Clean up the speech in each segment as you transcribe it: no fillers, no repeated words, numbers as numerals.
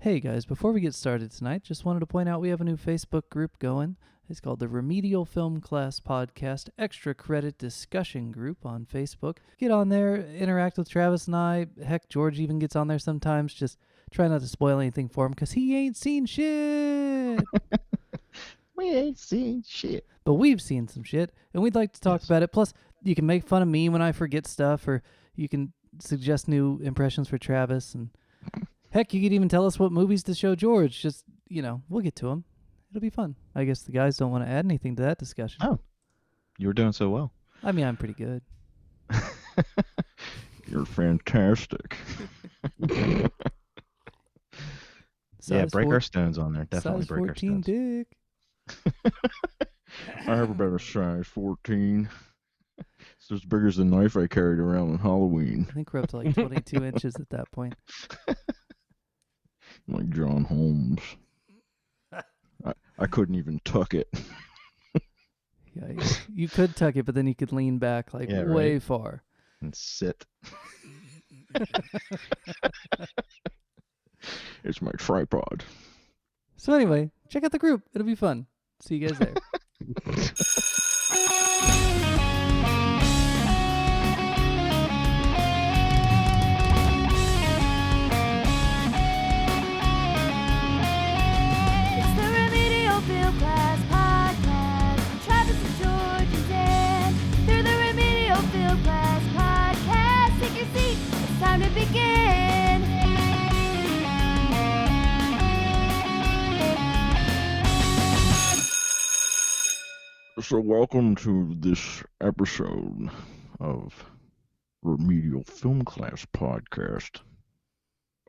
Hey guys, before we get started tonight, just wanted to point out we have a new Facebook group going. It's called the Remedial Film Class Podcast Extra Credit Discussion Group on Facebook. Get on there, interact with Travis and I. Heck, George even gets on there sometimes. Just try not to spoil anything for him because he ain't seen shit. We ain't seen shit. But we've seen some shit, and we'd like to talk about it. Plus, you can make fun of me when I forget stuff, or you can suggest new impressions for Travis. And heck, you could even tell us what movies to show George. Just, we'll get to them. It'll be fun. I guess the guys don't want to add anything to that discussion. Oh, you were doing so well. I mean, I'm pretty good. You're fantastic. Yeah, break our stones on there. Definitely size break our 14 stones. dick. I have about a size 14. It's as big as the knife I carried around on Halloween. I think we're up to like 22 inches at that point. Like John Holmes. I couldn't even tuck it. Yeah, you could tuck it, but then you could lean back way far. And sit. It's my tripod. So anyway, check out the group. It'll be fun. See you guys there. It's the Remedial Film Class Podcast. Travis and George and Dan. Through the Remedial Film Class Podcast. Take your seat. It's time to begin. So welcome to this episode of Remedial Film Class Podcast.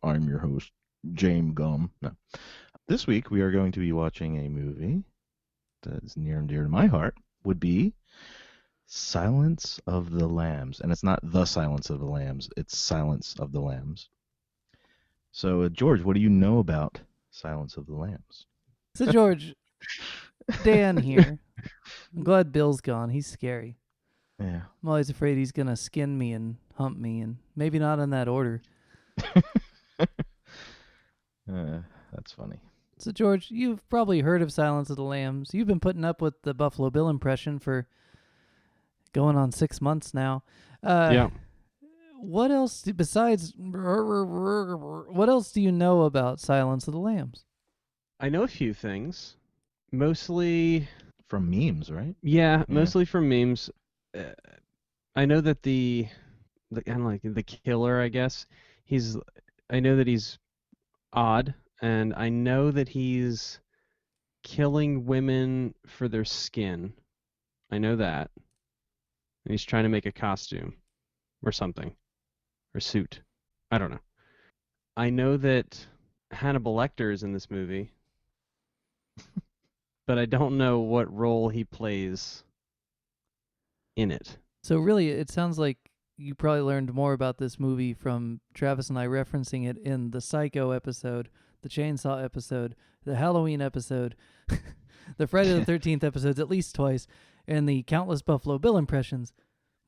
I'm your host, Jame Gumb. No. This week we are going to be watching a movie that is near and dear to my heart, would be Silence of the Lambs. And it's not The Silence of the Lambs, it's Silence of the Lambs. So, George, what do you know about Silence of the Lambs? So George, Dan here. I'm glad Bill's gone. He's scary. Yeah. I'm always afraid he's going to skin me and hump me, and maybe not in that order. That's funny. So, George, you've probably heard of Silence of the Lambs. You've been putting up with the Buffalo Bill impression for going on 6 months now. Yeah. What else, besides... What else do you know about Silence of the Lambs? I know a few things. Mostly... From memes, right? Yeah, mostly from memes. I know that the kind of like the killer, I guess, I know that he's odd, and I know that he's killing women for their skin. I know that. And he's trying to make a costume or something. Or suit. I don't know. I know that Hannibal Lecter is in this movie. But I don't know what role he plays in it. So really, it sounds like you probably learned more about this movie from Travis and I referencing it in the Psycho episode, the Chainsaw episode, the Halloween episode, the Friday the 13th episodes at least twice, and the countless Buffalo Bill impressions,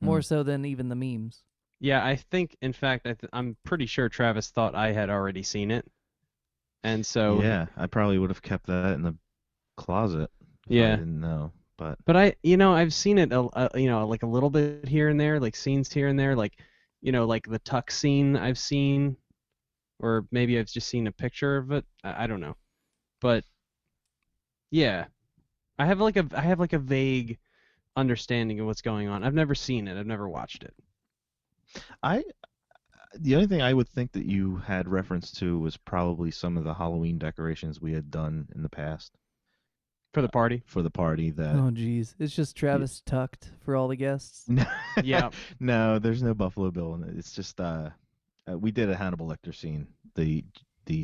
more so than even the memes. Yeah, I think, in fact, I'm pretty sure Travis thought I had already seen it. And so... Yeah, I probably would have kept that in the closet if I didn't know. But I've seen it like a little bit here and there, like scenes here and there, like like the tuck scene I've seen, or maybe I've just seen a picture of it. I don't know. But yeah, I have like a vague understanding of what's going on. I've never seen it. I've never watched it. The only thing I would think that you had reference to was probably some of the Halloween decorations we had done in the past. For the party? For the party that... Oh, geez. It's just Travis tucked for all the guests. Yeah. No, there's no Buffalo Bill in it. It's just, we did a Hannibal Lecter scene, the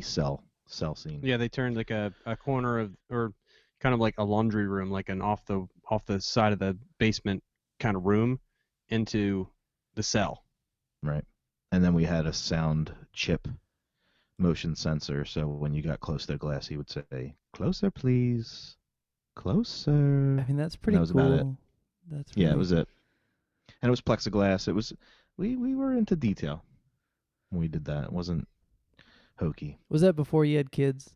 cell scene. Yeah, they turned like a corner of, or kind of like a laundry room, like an off the side of the basement kind of room into the cell. Right. And then we had a sound chip motion sensor, so when you got close to the glass, he would say, "Closer, please. Closer." I mean, that's pretty cool. About it. Yeah, it was it. And it was plexiglass. It was we were into detail when we did that. It wasn't hokey. Was that before you had kids?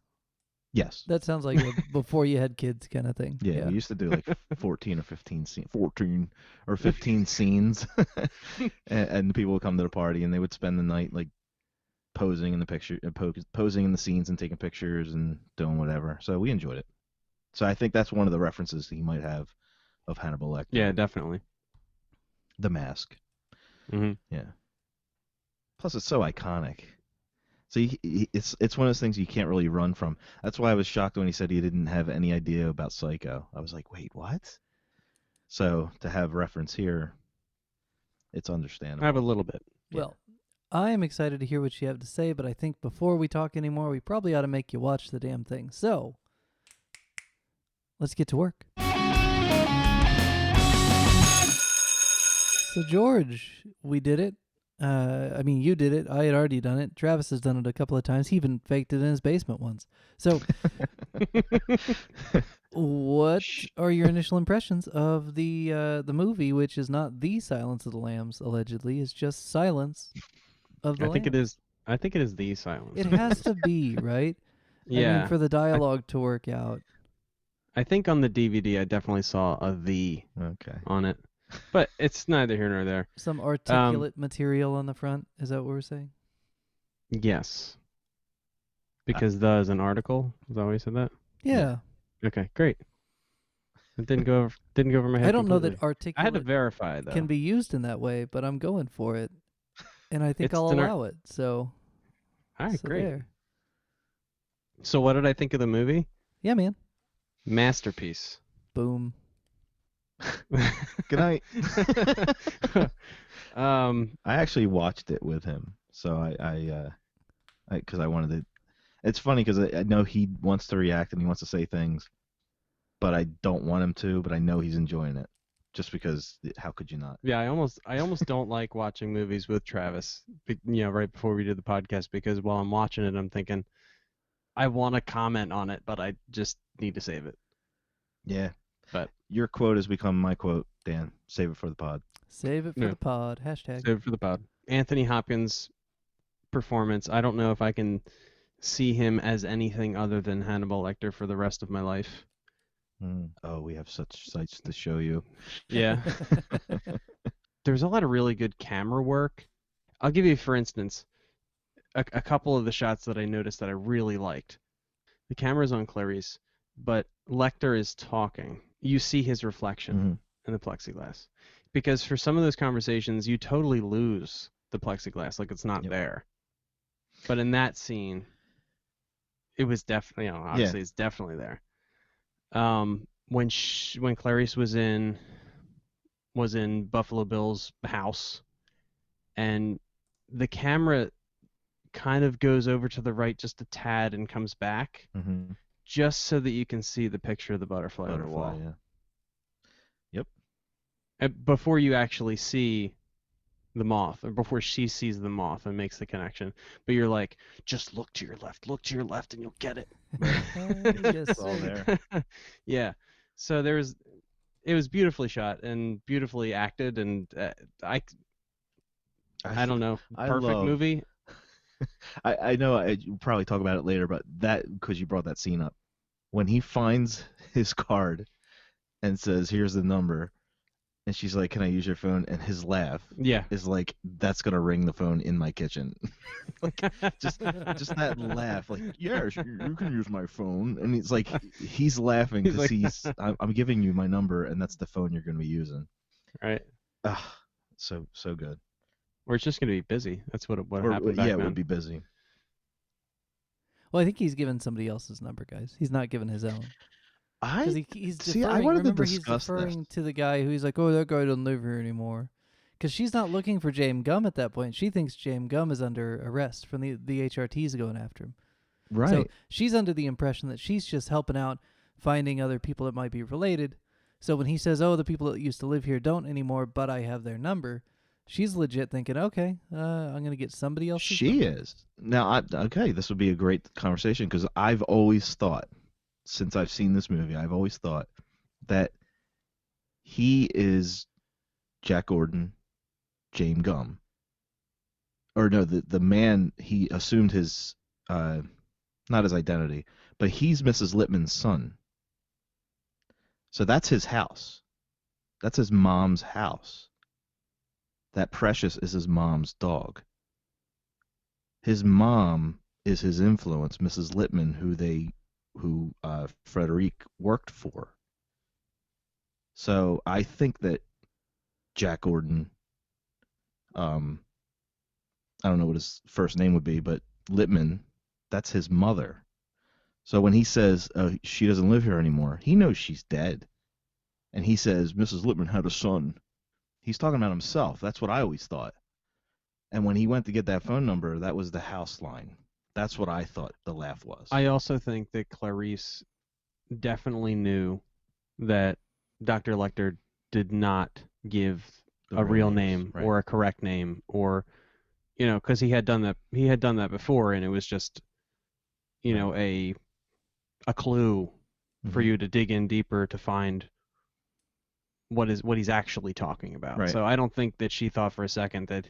Yes. That sounds like a before you had kids kind of thing. Yeah, we used to do like 14 or 15 14 or 15 scenes, and people would come to the party and they would spend the night like posing in the picture, posing in the scenes and taking pictures and doing whatever. So we enjoyed it. So I think that's one of the references he might have of Hannibal Lecter. Yeah, definitely. The mask. Mm-hmm. Yeah. Plus, it's so iconic. So it's one of those things you can't really run from. That's why I was shocked when he said he didn't have any idea about Psycho. I was like, wait, what? So to have reference here, it's understandable. I have a little bit. Well, I am excited to hear what you have to say, but I think before we talk anymore, we probably ought to make you watch the damn thing. So let's get to work. So George, we did it. I mean, you did it. I had already done it. Travis has done it a couple of times. He even faked it in his basement once. So, what are your initial impressions of the movie, which is not the Silence of the Lambs, allegedly, it's just Silence of the Lambs? I think it is the Silence. It has to be, right? Yeah. I mean, for the dialogue to work out. I think on the DVD I definitely saw a "the" on it. But it's neither here nor there. Some articulate material on the front. Is that what we're saying? Yes. Because "the" is an article. Is that why you said that? Yeah. Okay, great. It didn't go over my head. I don't know completely. that articulate I had to verify though. can be used in that way, but I'm going for it. And I think It's I'll an allow it. So, All right, so great. there. So what did I think of the movie? Yeah, man. Masterpiece. Boom. Good night. I I actually watched it with him, so I because I wanted to. It's funny because I know he wants to react and he wants to say things, but I don't want him to. But I know he's enjoying it, just because. How could you not? Yeah, I almost don't like watching movies with Travis. Right before we did the podcast, because while I'm watching it, I'm thinking, I want to comment on it, but I just need to save it. Yeah. But your quote has become my quote, Dan. Save it for the pod. Save it for the pod. Hashtag. Save it for the pod. Anthony Hopkins' performance. I don't know if I can see him as anything other than Hannibal Lecter for the rest of my life. Oh, we have such sights to show you. Yeah. There's a lot of really good camera work. I'll give you, for instance, a couple of the shots that I noticed that I really liked. The camera's on Clarice, but Lecter is talking. You see his reflection in the plexiglass. Because for some of those conversations, you totally lose the plexiglass, like it's not there. But in that scene, it was definitely, obviously it's definitely there. When Clarice was in Buffalo Bill's house, and the camera kind of goes over to the right just a tad and comes back, just so that you can see the picture of the butterfly on the wall. Yeah. Yep. Before you actually see the moth, or before she sees the moth and makes the connection. But you're like, just look to your left, and you'll get it. Yes, It's all there. Yeah. So it was beautifully shot and beautifully acted, and I don't know, perfect movie. I know you'll probably talk about it later, but because you brought that scene up, when he finds his card and says, "Here's the number," and she's like, "Can I use your phone?" and his laugh is like, that's gonna ring the phone in my kitchen. Like, just that laugh, like, "Yes, you can use my phone," and it's like he's laughing because I'm giving you my number, and that's the phone you're gonna be using. Right. So good. Or it's just gonna be busy. That's what happened back then. then. It would be busy. Well, I think he's given somebody else's number, guys. He's not given his own. Because he's deferring. I wanted Remember, to discuss he's deferring to the guy who's like, "Oh, that guy doesn't live here anymore." Because she's not looking for Jame Gumb at that point. She thinks Jame Gumb is under arrest from the HRTs going after him. Right. So she's under the impression that she's just helping out, finding other people that might be related. So when he says, "Oh, the people that used to live here don't anymore, but I have their number," she's legit thinking, "Okay, I'm going to get somebody else." She is. Now, this would be a great conversation because I've always thought, since I've seen this movie, I've always thought that he is Jack Gordon, Jame Gumb. Or no, the man, he assumed his not his identity, but he's Mrs. Lippman's son. So that's his house. That's his mom's house. That Precious is his mom's dog. His mom is his influence, Mrs. Lippman, who Frederic worked for. So I think that Jack Gordon, I don't know what his first name would be, but Lippman, that's his mother. So when he says she doesn't live here anymore, he knows she's dead. And he says Mrs. Lippman had a son. He's talking about himself. That's what I always thought. And when he went to get that phone number, that was the house line. That's what I thought the laugh was. I also think that Clarice definitely knew that Dr. Lecter did not give a real name right. or a correct name, or, you know, because he had done that. He had done that before, and it was just, you know, a clue for you to dig in deeper to find what he's actually talking about. Right. So I don't think that she thought for a second that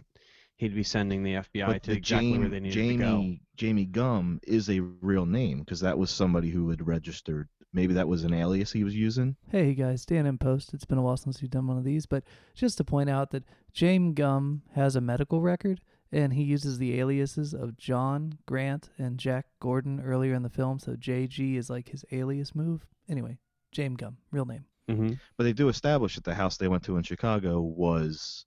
he'd be sending the FBI to exactly where they needed to go. Jame Gumb is a real name because that was somebody who had registered. Maybe that was an alias he was using. Hey guys, Dan in Post. It's been a while since we've done one of these, but just to point out that Jame Gumb has a medical record, and he uses the aliases of John, Grant, and Jack Gordon earlier in the film, so JG is like his alias move. Anyway, Jame Gumb, real name. Mm-hmm. But they do establish that the house they went to in Chicago was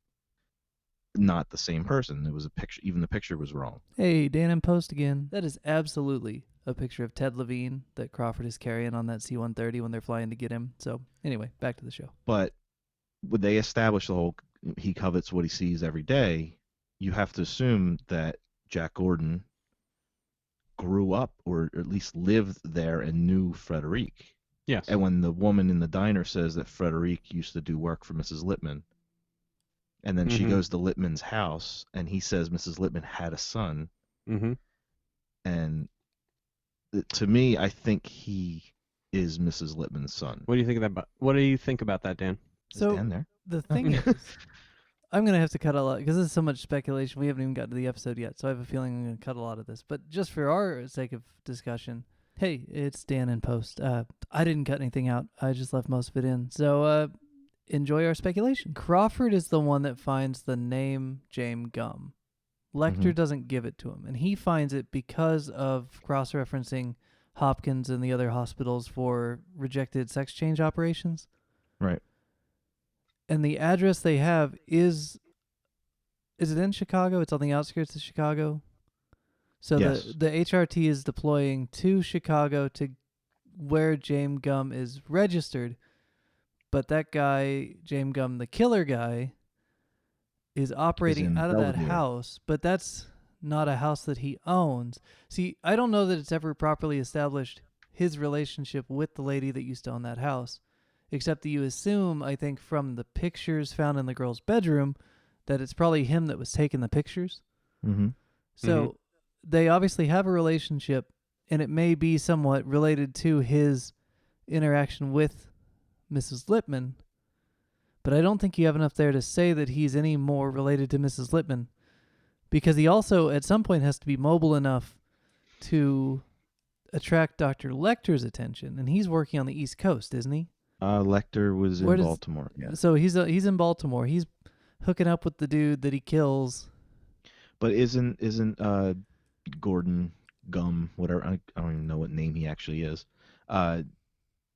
not the same person. It was a picture. Even the picture was wrong. Hey, Dan in Post again. That is absolutely a picture of Ted Levine that Crawford is carrying on that C-130 when they're flying to get him. So anyway, back to the show. But would they establish the whole he covets what he sees every day? You have to assume that Jack Gordon grew up or at least lived there and knew Frederic. Yes. And when the woman in the diner says that Frederic used to do work for Mrs. Lippman, and then she goes to Lippman's house and he says Mrs. Lippman had a son, and to me, I think he is Mrs. Lippman's son. What do you think of that? What do you think about that, Dan? Is Dan there? The thing is, I'm going to have to cut a lot because there's so much speculation. We haven't even gotten to the episode yet, so I have a feeling I'm going to cut a lot of this. But just for our sake of discussion, hey, it's Dan in Post. I didn't cut anything out. I just left most of it in. So enjoy our speculation. Crawford is the one that finds the name Jame Gumb. Lecter doesn't give it to him, and he finds it because of cross-referencing Hopkins and the other hospitals for rejected sex change operations. Right. And the address they have is it in Chicago? It's on the outskirts of Chicago. So yes. the HRT is deploying to Chicago to where Jame Gumb is registered, but that guy, Jame Gumb, the killer guy, is operating out of that house, but that's not a house that he owns. See, I don't know that it's ever properly established his relationship with the lady that used to own that house, except that you assume, I think, from the pictures found in the girl's bedroom, that it's probably him that was taking the pictures. So they obviously have a relationship, and it may be somewhat related to his interaction with Mrs. Lippman, but I don't think you have enough there to say that he's any more related to Mrs. Lippman, because he also at some point has to be mobile enough to attract Dr. Lecter's attention, and he's working on the East Coast, isn't he? Lecter was in Baltimore. Yeah. So he's in Baltimore. He's hooking up with the dude that he kills. But isn't Gordon Gumb, whatever, I don't even know what name he actually is.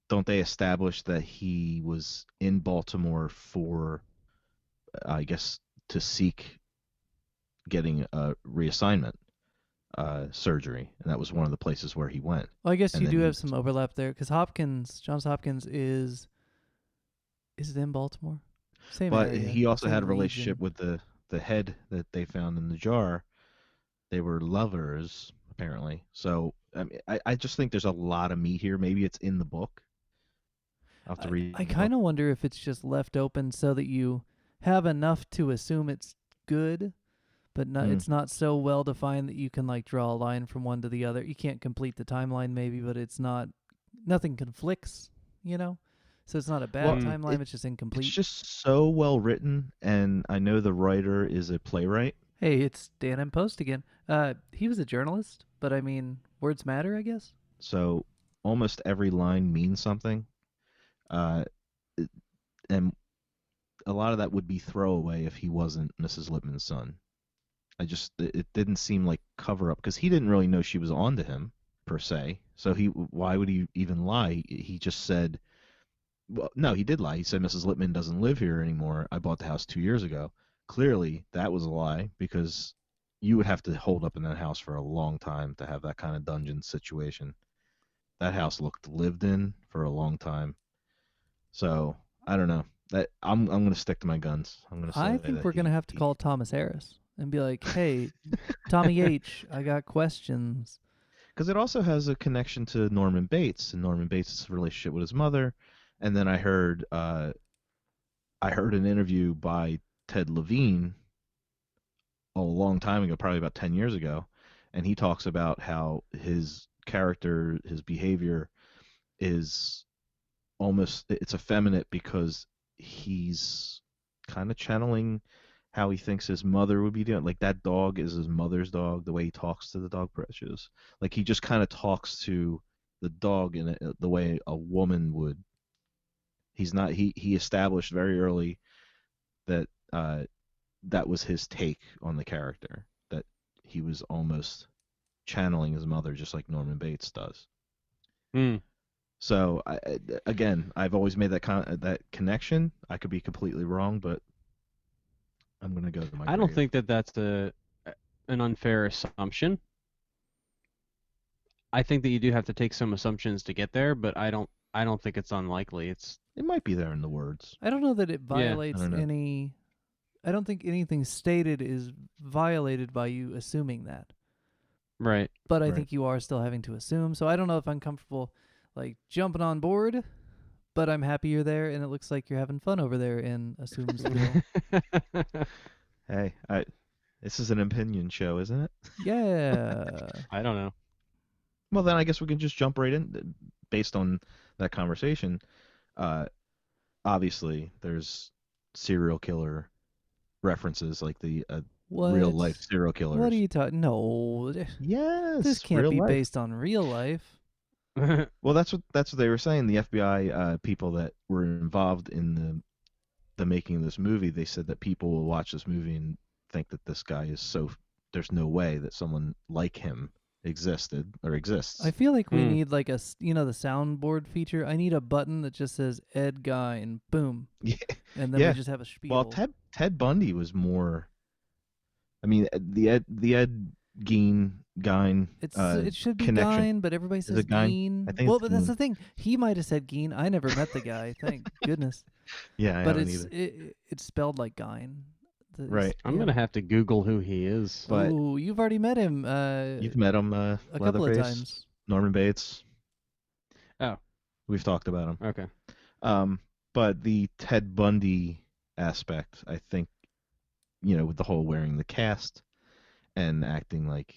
Don't they establish that he was in Baltimore for, I guess, to seek getting a reassignment surgery, and that was one of the places where he went. Well, I guess you do have some overlap there, because Johns Hopkins is it in Baltimore? Same but area. He also Same had a region. relationship with the head that they found in the jar. They were lovers, apparently. So I mean, I just think there's a lot of meat here. Maybe it's in the book. I'll have to read. I kind of wonder if it's just left open so that you have enough to assume it's good, but not, it's not so well defined that you can like draw a line from one to the other. You can't complete the timeline maybe, but it's nothing conflicts, you know? So it's not a bad timeline, it's just incomplete. It's just so well written, and I know the writer is a playwright, Hey, it's Dan in Post again. He was a journalist, but I mean, words matter, I guess. So almost every line means something, uh, it- and a lot of that would be throwaway if he wasn't Mrs. Lippman's son. It didn't seem like cover up because he didn't really know she was onto him per se. So why would he even lie? He just said, well, no, he did lie. He said Mrs. Lippman doesn't live here anymore. I bought the house 2 years ago. Clearly, that was a lie because you would have to hold up in that house for a long time to have that kind of dungeon situation. That house looked lived in for a long time. So I don't know. I'm gonna stick to my guns. I'm gonna say I think that we're gonna have to call Thomas Harris and be like, "Hey, Tommy H, I got questions." because it also has a connection to Norman Bates and Norman Bates' relationship with his mother. And then I heard an interview by Ted Levine a long time ago, probably about 10 years ago, and he talks about how his character, his behavior is it's effeminate because he's kind of channeling how he thinks his mother would be doing. Like that dog is his mother's dog, the way he talks to the dog, Precious. Like he just kind of talks to the dog in the way a woman would. He's not. He established very early that that was his take on the character. That he was almost channeling his mother, just like Norman Bates does. Hmm. So again, I've always made that connection. I could be completely wrong, but I'm gonna go to my. I don't grave. think that that's an unfair assumption. I think that you do have to take some assumptions to get there, but I don't think it's unlikely. It might be there in the words. I don't know that it Yeah, I violates don't know. any. I don't think anything stated is violated by you assuming that. Right. But I Right. think you are still having to assume. So I don't know if I'm comfortable like jumping on board, but I'm happy you're there, and it looks like you're having fun over there in Assumesville. Hey, this is an opinion show, isn't it? Yeah. I don't know. Well, then I guess we can just jump right in based on that conversation. Obviously, there's serial killer references, like the What? real life serial killers. What are you talking? No, Yes, this can't real be life. based on real life. Well, that's what they were saying. The FBI people that were involved in the making of this movie, they said that people will watch this movie and think that this guy is there's no way that someone like him existed or exists. I feel like we Hmm. need like the soundboard feature. I need a button that just says Ed Gein, boom, Yeah. and then Yeah. we just have a spiel. Well, Ted Bundy was more. I mean, the Ed Gein it should be connection. Gein, but everybody says it Gein? Gein. I think Well, it's but that's Gein. the thing. He might have said Gein. I never met the guy. Thank goodness. Yeah, I But haven't it's either. it's spelled like Gein. Right. I'm gonna have to Google who he is. But Ooh, you've already met him. you've met him, a couple of Leatherface, times. Norman Bates. Oh. We've talked about him. Okay. But the Ted Bundy aspect, I think, with the whole wearing the cast and acting like,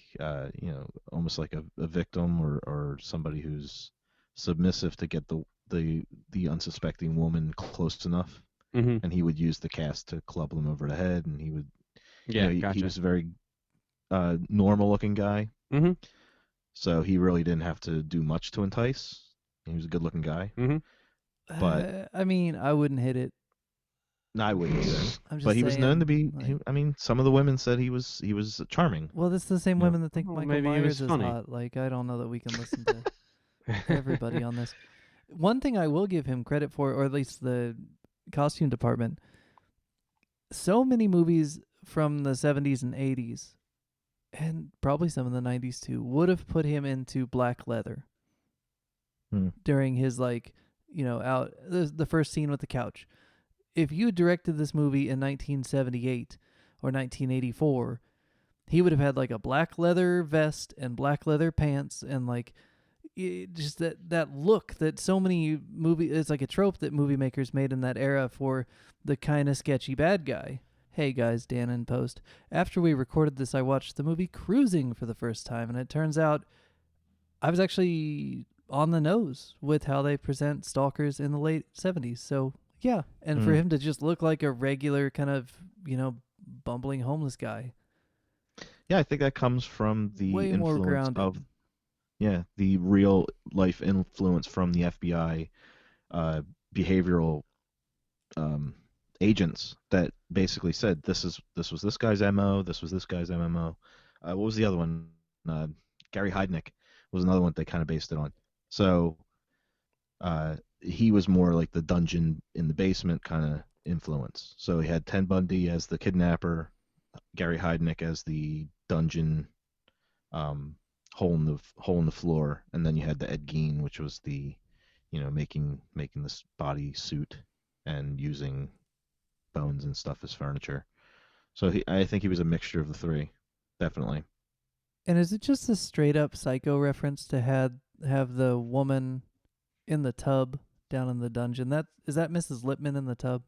almost like a victim or somebody who's submissive to get the unsuspecting woman close enough, Mm-hmm. and he would use the cast to club them over the head, and he would, Yeah. he Gotcha. was a very normal-looking guy, Mm-hmm. so he really didn't have to do much to entice. He was a good-looking guy. Mm-hmm. But- I mean, I wouldn't hit it. No, I wouldn't either. I'm just But he was known to be. saying, like- Some of the women said he was charming. Well, that's the same Yeah. women that think Well, Michael maybe he Myers was is funny. hot. Like, I don't know that we can listen to everybody on this. One thing I will give him credit for, or at least the costume department, so many movies from the 70s and 80s, and probably some of the 90s too, would have put him into black leather during his, like, out the first scene with the couch. If you directed this movie in 1978 or 1984, he would have had like a black leather vest and black leather pants and like just that look that so many it's like a trope that movie makers made in that era for the kind of sketchy bad guy. Hey guys, Dan in Post. After we recorded this, I watched the movie Cruising for the first time, and it turns out I was actually on the nose with how they present stalkers in the late 70s. So yeah, and for him to just look like a regular kind of, bumbling homeless guy, Yeah, I think that comes from the Way more influence grounded. of the real life influence from the FBI behavioral agents that basically said this was this guy's MO, this was this guy's MMO. What was the other one? Gary Heidnik was another one they kind of based it on. So he was more like the dungeon in the basement kind of influence. So he had Ted Bundy as the kidnapper, Gary Heidnik as the dungeon hole in the floor, and then you had the Ed Gein, which was the making this body suit and using bones and stuff as furniture. So I think he was a mixture of the three, definitely. And is it just a straight up Psycho reference to have the woman in the tub down in the dungeon? Is that Mrs. Lippman in the tub?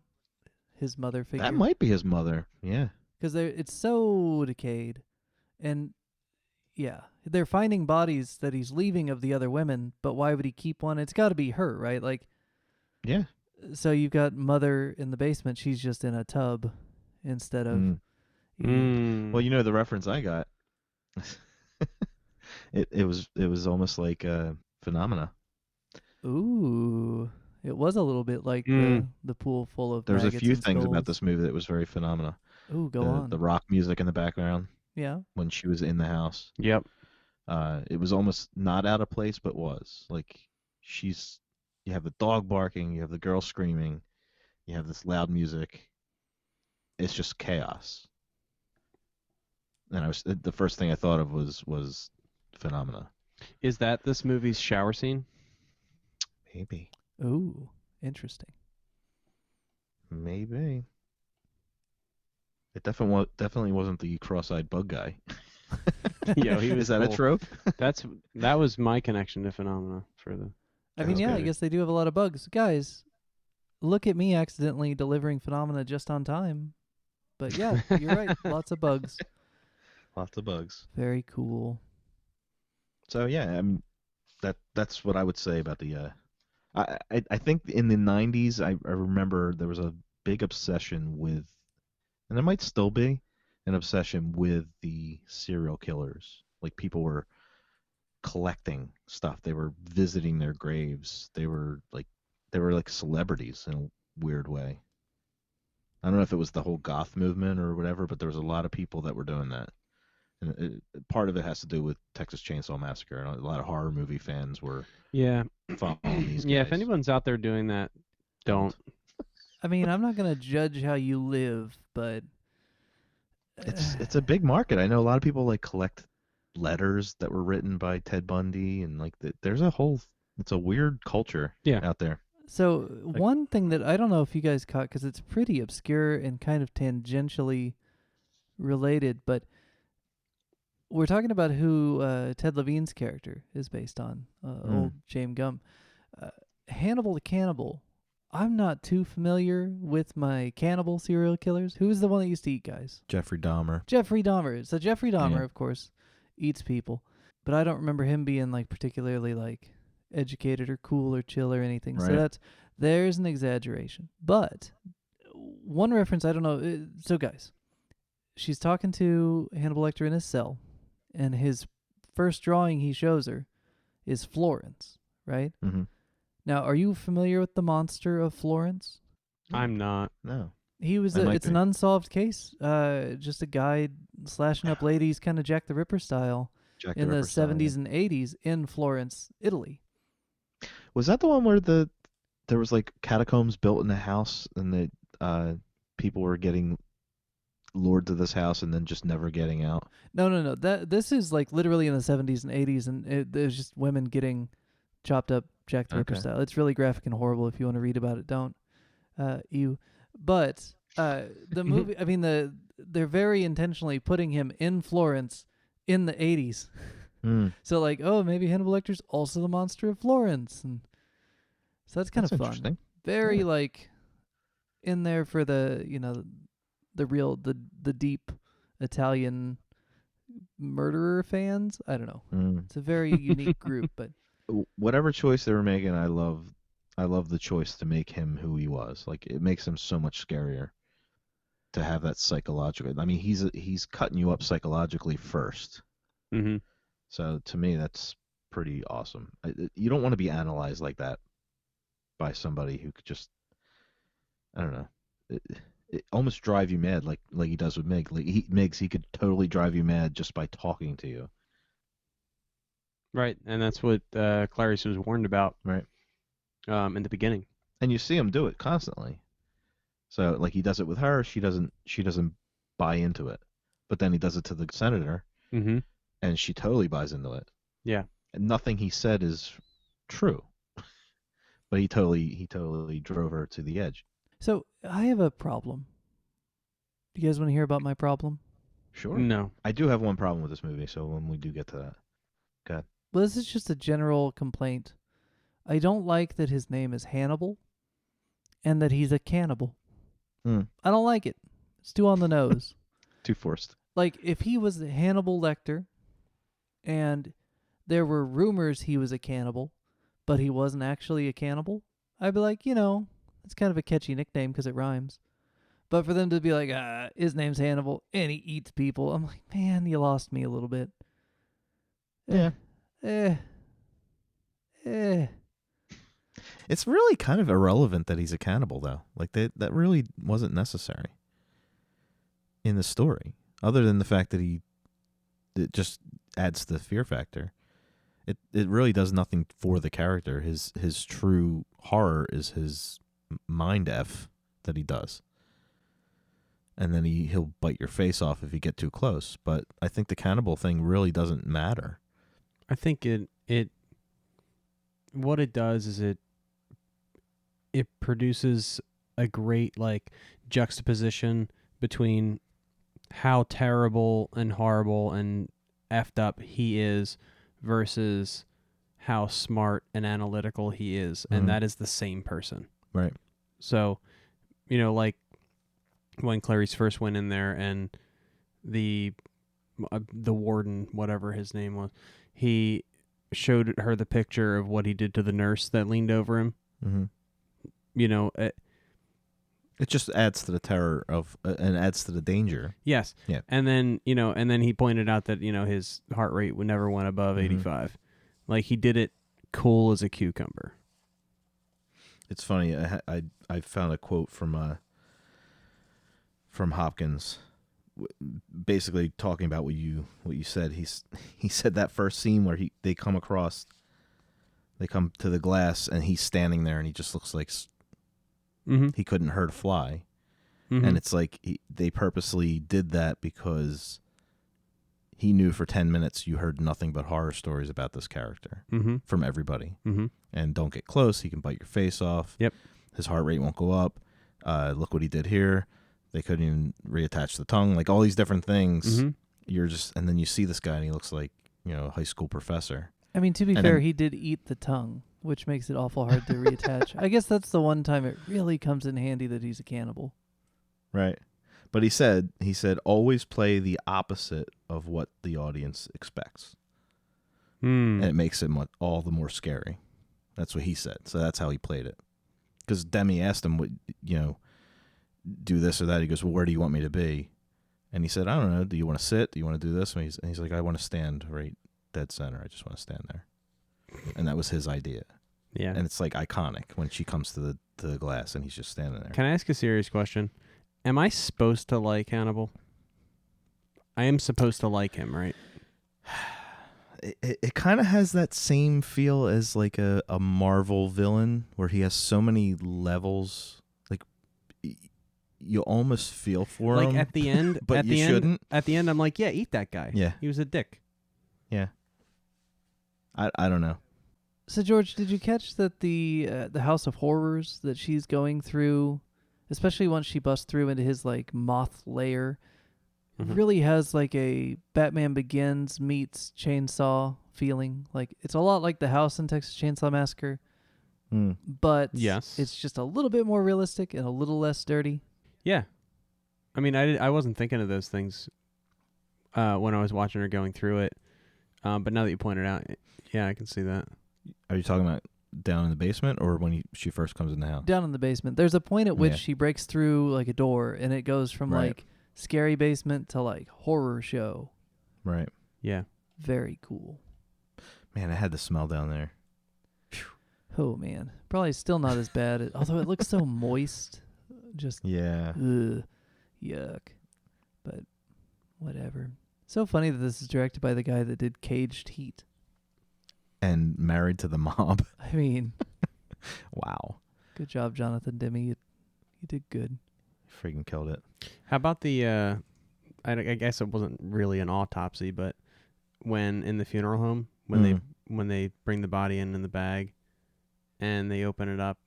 His mother figure? That might be his mother. Yeah. Because it's so decayed, and yeah, they're finding bodies that he's leaving of the other women. But why would he keep one? It's got to be her, right? Like, Yeah. so you've got mother in the basement. She's just in a tub instead of. Well, the reference I got. it was almost like Phenomena. Ooh, it was a little bit like the pool full of. There's a maggots few and things about skulls. this movie that was very Phenomena. Ooh, go on. The rock music in the background Yeah. when she was in the house. Yep. It was almost not out of place, but was like you have the dog barking, you have the girl screaming, you have this loud music. It's just chaos. And the first thing I thought of was Phenomena. Is that this movie's shower scene? Maybe. Ooh, interesting. Maybe. It definitely wasn't the cross-eyed bug guy. Yeah, he was Is that a cool. trope? That was my connection to Phenomena for the. I mean, yeah, I Okay. guess they do have a lot of bugs. Guys, look at me accidentally delivering Phenomena just on time. But yeah, you're right. Lots of bugs. Lots of bugs. Very cool. So yeah, I mean, that's what I would say about the. I think in the 90s, I remember there was a big obsession with, and there might still be, an obsession with the serial killers. Like people were collecting stuff. They were visiting their graves. They were like celebrities in a weird way. I don't know if it was the whole goth movement or whatever, but there was a lot of people that were doing that. And part of it has to do with Texas Chainsaw Massacre. And a lot of horror movie fans were Yeah. following these Yeah. guys. If anyone's out there doing that, don't. I mean, I'm not going to judge how you live, but It's a big market. I know a lot of people like collect letters that were written by Ted Bundy, and like there's it's a weird culture out there. So one thing that I don't know if you guys caught, because it's pretty obscure and kind of tangentially related, but we're talking about who Ted Levine's character is based on, old Jame Gumb. Hannibal the Cannibal. I'm not too familiar with my cannibal serial killers. Who is the one that used to eat guys? Jeffrey Dahmer. Jeffrey Dahmer. So Jeffrey Dahmer, Yeah. of course, eats people, but I don't remember him being like particularly like educated or cool or chill or anything. Right. So there's an exaggeration. But one reference, I don't know. So guys, she's talking to Hannibal Lecter in his cell, and his first drawing he shows her is Florence, right? Mm-hmm. Now, are you familiar with the Monster of Florence? I'm not. No. It's an unsolved case. Just a guy slashing up ladies, kind of Jack the Ripper style, in the 70s and 80s in Florence, Italy. Was that the one where there was like catacombs built in the house, and the people were getting lured to this house and then just never getting out? No. This is like literally in the 70s and 80s, and there's just women getting chopped up Jack the Ripper style. It's really graphic and horrible. If you want to read about it, don't. But the movie, I mean, they're very intentionally putting him in Florence in the 80s. So like, oh, maybe Hannibal Lecter's also the Monster of Florence, and so that's kind of fun. Interesting. Very like in there for the the deep Italian murderer fans. I don't know. It's a very unique group, but whatever choice they were making, I love the choice to make him who he was. Like, it makes him so much scarier. to have that psychological. I mean, he's cutting you up psychologically first. Mm-hmm. So to me, that's pretty awesome. You don't want to be analyzed like that by somebody who could just, I don't know, it almost drive you mad, like he does with Mig. Like he could totally drive you mad just by talking to you. Right, and that's what Clarice was warned about. Right. In the beginning. And you see him do it constantly. So like he does it with her, she doesn't buy into it. But then he does it to the senator, Mm-hmm. and she totally buys into it. Yeah. And nothing he said is true. But he totally drove her to the edge. So I have a problem. Do you guys want to hear about my problem? Sure. No. I do have one problem with this movie, so when we do get to that. Okay. Well, this is just a general complaint. I don't like that his name is Hannibal and that he's a cannibal. Mm. I don't like it. It's too on the nose. Too forced. Like, if he was Hannibal Lecter and there were rumors he was a cannibal, but he wasn't actually a cannibal, I'd be like, it's kind of a catchy nickname because it rhymes. But for them to be like, his name's Hannibal and he eats people, I'm like, man, you lost me a little bit. Yeah. It's really kind of irrelevant that he's a cannibal, though. Like that really wasn't necessary in the story, other than the fact that it just adds to the fear factor. It really does nothing for the character. His true horror is his mind f that he does, and then he'll bite your face off if you get too close. But I think the cannibal thing really doesn't matter. I think it what it does is it produces a great like juxtaposition between how terrible and horrible and effed up he is versus how smart and analytical he is, and that is the same person. Right. So, like when Clarice first went in there and the warden, whatever his name was, he showed her the picture of what he did to the nurse that leaned over him. Mm-hmm. It just adds to the terror of and adds to the danger. Yes. Yeah. And then, and then he pointed out that, his heart rate would never went above 85. Like he did it cool as a cucumber. It's funny. I found a quote from Hopkins, basically talking about what you said. He said that first scene where they come to the glass and he's standing there and he just looks like he couldn't hurt a fly. Mm-hmm. And it's like they purposely did that because he knew for 10 minutes you heard nothing but horror stories about this character from everybody. Mm-hmm. And don't get close, he can bite your face off. Yep. His heart rate won't go up. Look what he did here. They couldn't even reattach the tongue. Like all these different things. Mm-hmm. And then you see this guy and he looks like, a high school professor. I mean, to be fair, he did eat the tongue, which makes it awful hard to reattach. I guess that's the one time it really comes in handy that he's a cannibal. Right. But he said, always play the opposite of what the audience expects. And it makes it all the more scary. That's what he said. So that's how he played it. Because Demi asked him, do this or that. He goes, well, where do you want me to be? And he said, I don't know. Do you want to sit? Do you want to do this? And he's like, I want to stand right dead center. I just want to stand there. And that was his idea. Yeah. And it's like iconic when she comes to the glass and he's just standing there. Can I ask a serious question? Am I supposed to like Hannibal? I am supposed to like him, right? It kind of has that same feel as like a Marvel villain where he has so many levels. Like you almost feel for him. Like at the end, but you shouldn't. At the end, I'm like, yeah, eat that guy. Yeah. He was a dick. Yeah. I don't know. So George, did you catch that the House of Horrors that she's going through, especially once she busts through into his like moth lair, really has like a Batman Begins meets Chainsaw feeling. Like it's a lot like the house in Texas Chainsaw Massacre, but yes, it's just a little bit more realistic and a little less dirty. Yeah, I mean, I wasn't thinking of those things when I was watching her going through it, but now that you pointed out, yeah, I can see that. Are you talking about down in the basement, or when she first comes in the house? Down in the basement. There's a point at which Yeah. she breaks through like a door, and it goes from Right. like scary basement to like horror show. Right. Yeah. Very cool. Man, I had the smell down there. Oh man, probably still not as bad. Although it looks so moist. Just Yeah. ugh, yuck. But whatever. So funny that this is directed by the guy that did Caged Heat. And Married to the Mob. I mean, Wow. good job, Jonathan Demme. You did good. Freaking killed it. How about the? I guess it wasn't really an autopsy, but when in the funeral home, when they bring the body in the bag, and they open it up.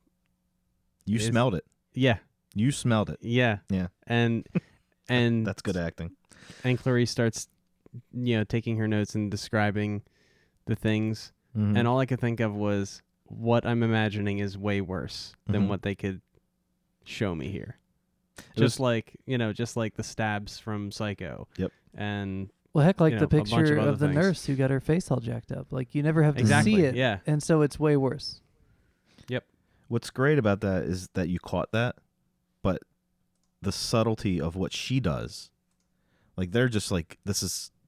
You smelled it. Yeah. You smelled it. Yeah. Yeah. And That's good acting. And Clarice starts, taking her notes and describing the things, Mhm. and all I could think of was what I'm imagining is way worse than Mhm. what they could show me here. It was- Just like the stabs from Psycho. Yep. And Well, heck, like You the know, a bunch of picture other of the things. nurse who got her face all jacked up. Like, you never have to Exactly, see it. yeah. And so it's way worse. What's great about that is that you caught that, but the subtlety of what she does, like they're just like,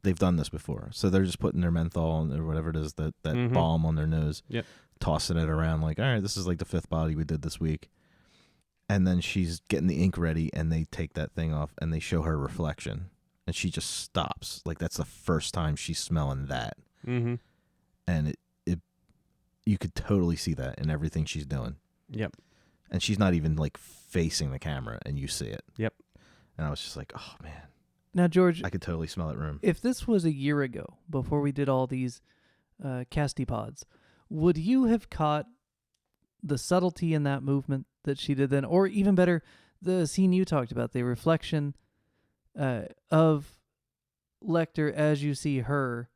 they've done this before. So they're just putting their menthol or whatever it is, that Mhm. balm on their nose, Yep. tossing it around like, all right, this is like the 5th body we did this week. And then she's getting the ink ready and they take that thing off and they show her reflection and she just stops. Like that's the first time she's smelling that. Mm-hmm. And you could totally see that in everything she's doing. Yep. And she's not even like facing the camera and you see it. Yep. And I was just like, oh man, Now, George, I could totally smell that room. if this was a year ago, before we did all these casty pods, would you have caught the subtlety in that movement that she did then? Or even better, the scene you talked about, the reflection of Lecter as you see her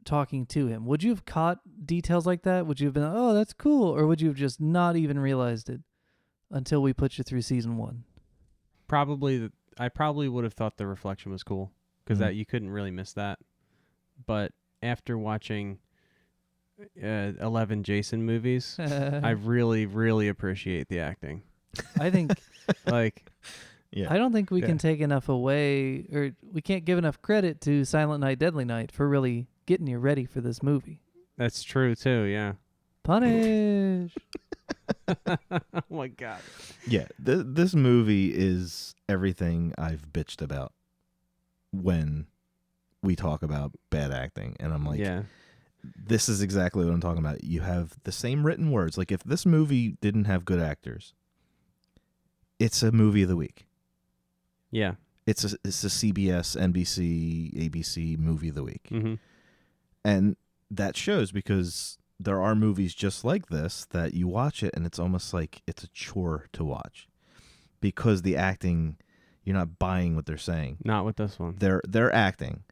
talking to him. Would you have caught details like that? Would you have been, oh, that's cool? Or would you have just not even realized it until we put you through season 1? I probably would have thought the reflection was cool because Mhm. that you couldn't really miss that. But after watching 11 Jason movies, I really, really appreciate the acting. I think Like, Yeah. I don't think we Yeah. can take enough away, or we can't give enough credit to Silent Night, Deadly Night for really getting you ready for this movie. that's true too. Yeah. Punish. Oh my God. Yeah. This movie is everything I've bitched about when we talk about bad acting. And I'm like, Yeah. this is exactly what I'm talking about. You have the same written words. Like if this movie didn't have good actors, it's a movie of the week. Yeah. It's a CBS, NBC, ABC movie of the week. Mm-hmm. And that shows because there are movies just like this that you watch it and it's almost like it's a chore to watch because the acting, you're not buying what they're saying. Not with this one. They're acting.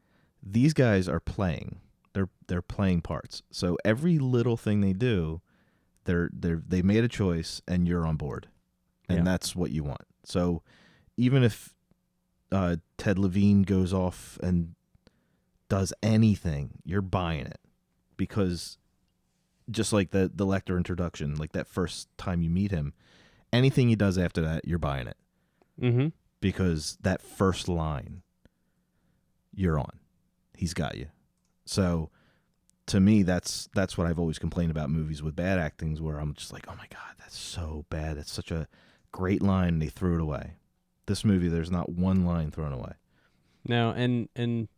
These guys are playing. They're playing parts. So every little thing they do, they made a choice and you're on board. And Yeah. that's what you want. So even if Ted Levine goes off and does anything, you're buying it. Because just like the Lecter introduction, like that first time you meet him, anything he does after that, you're buying it. Mm-hmm. Because that first line, you're on. He's got you. So to me, that's what I've always complained about movies with bad actings, where I'm just like, oh my God, that's so bad. It's such a great line, and they threw it away. This movie, there's not one line thrown away. No, and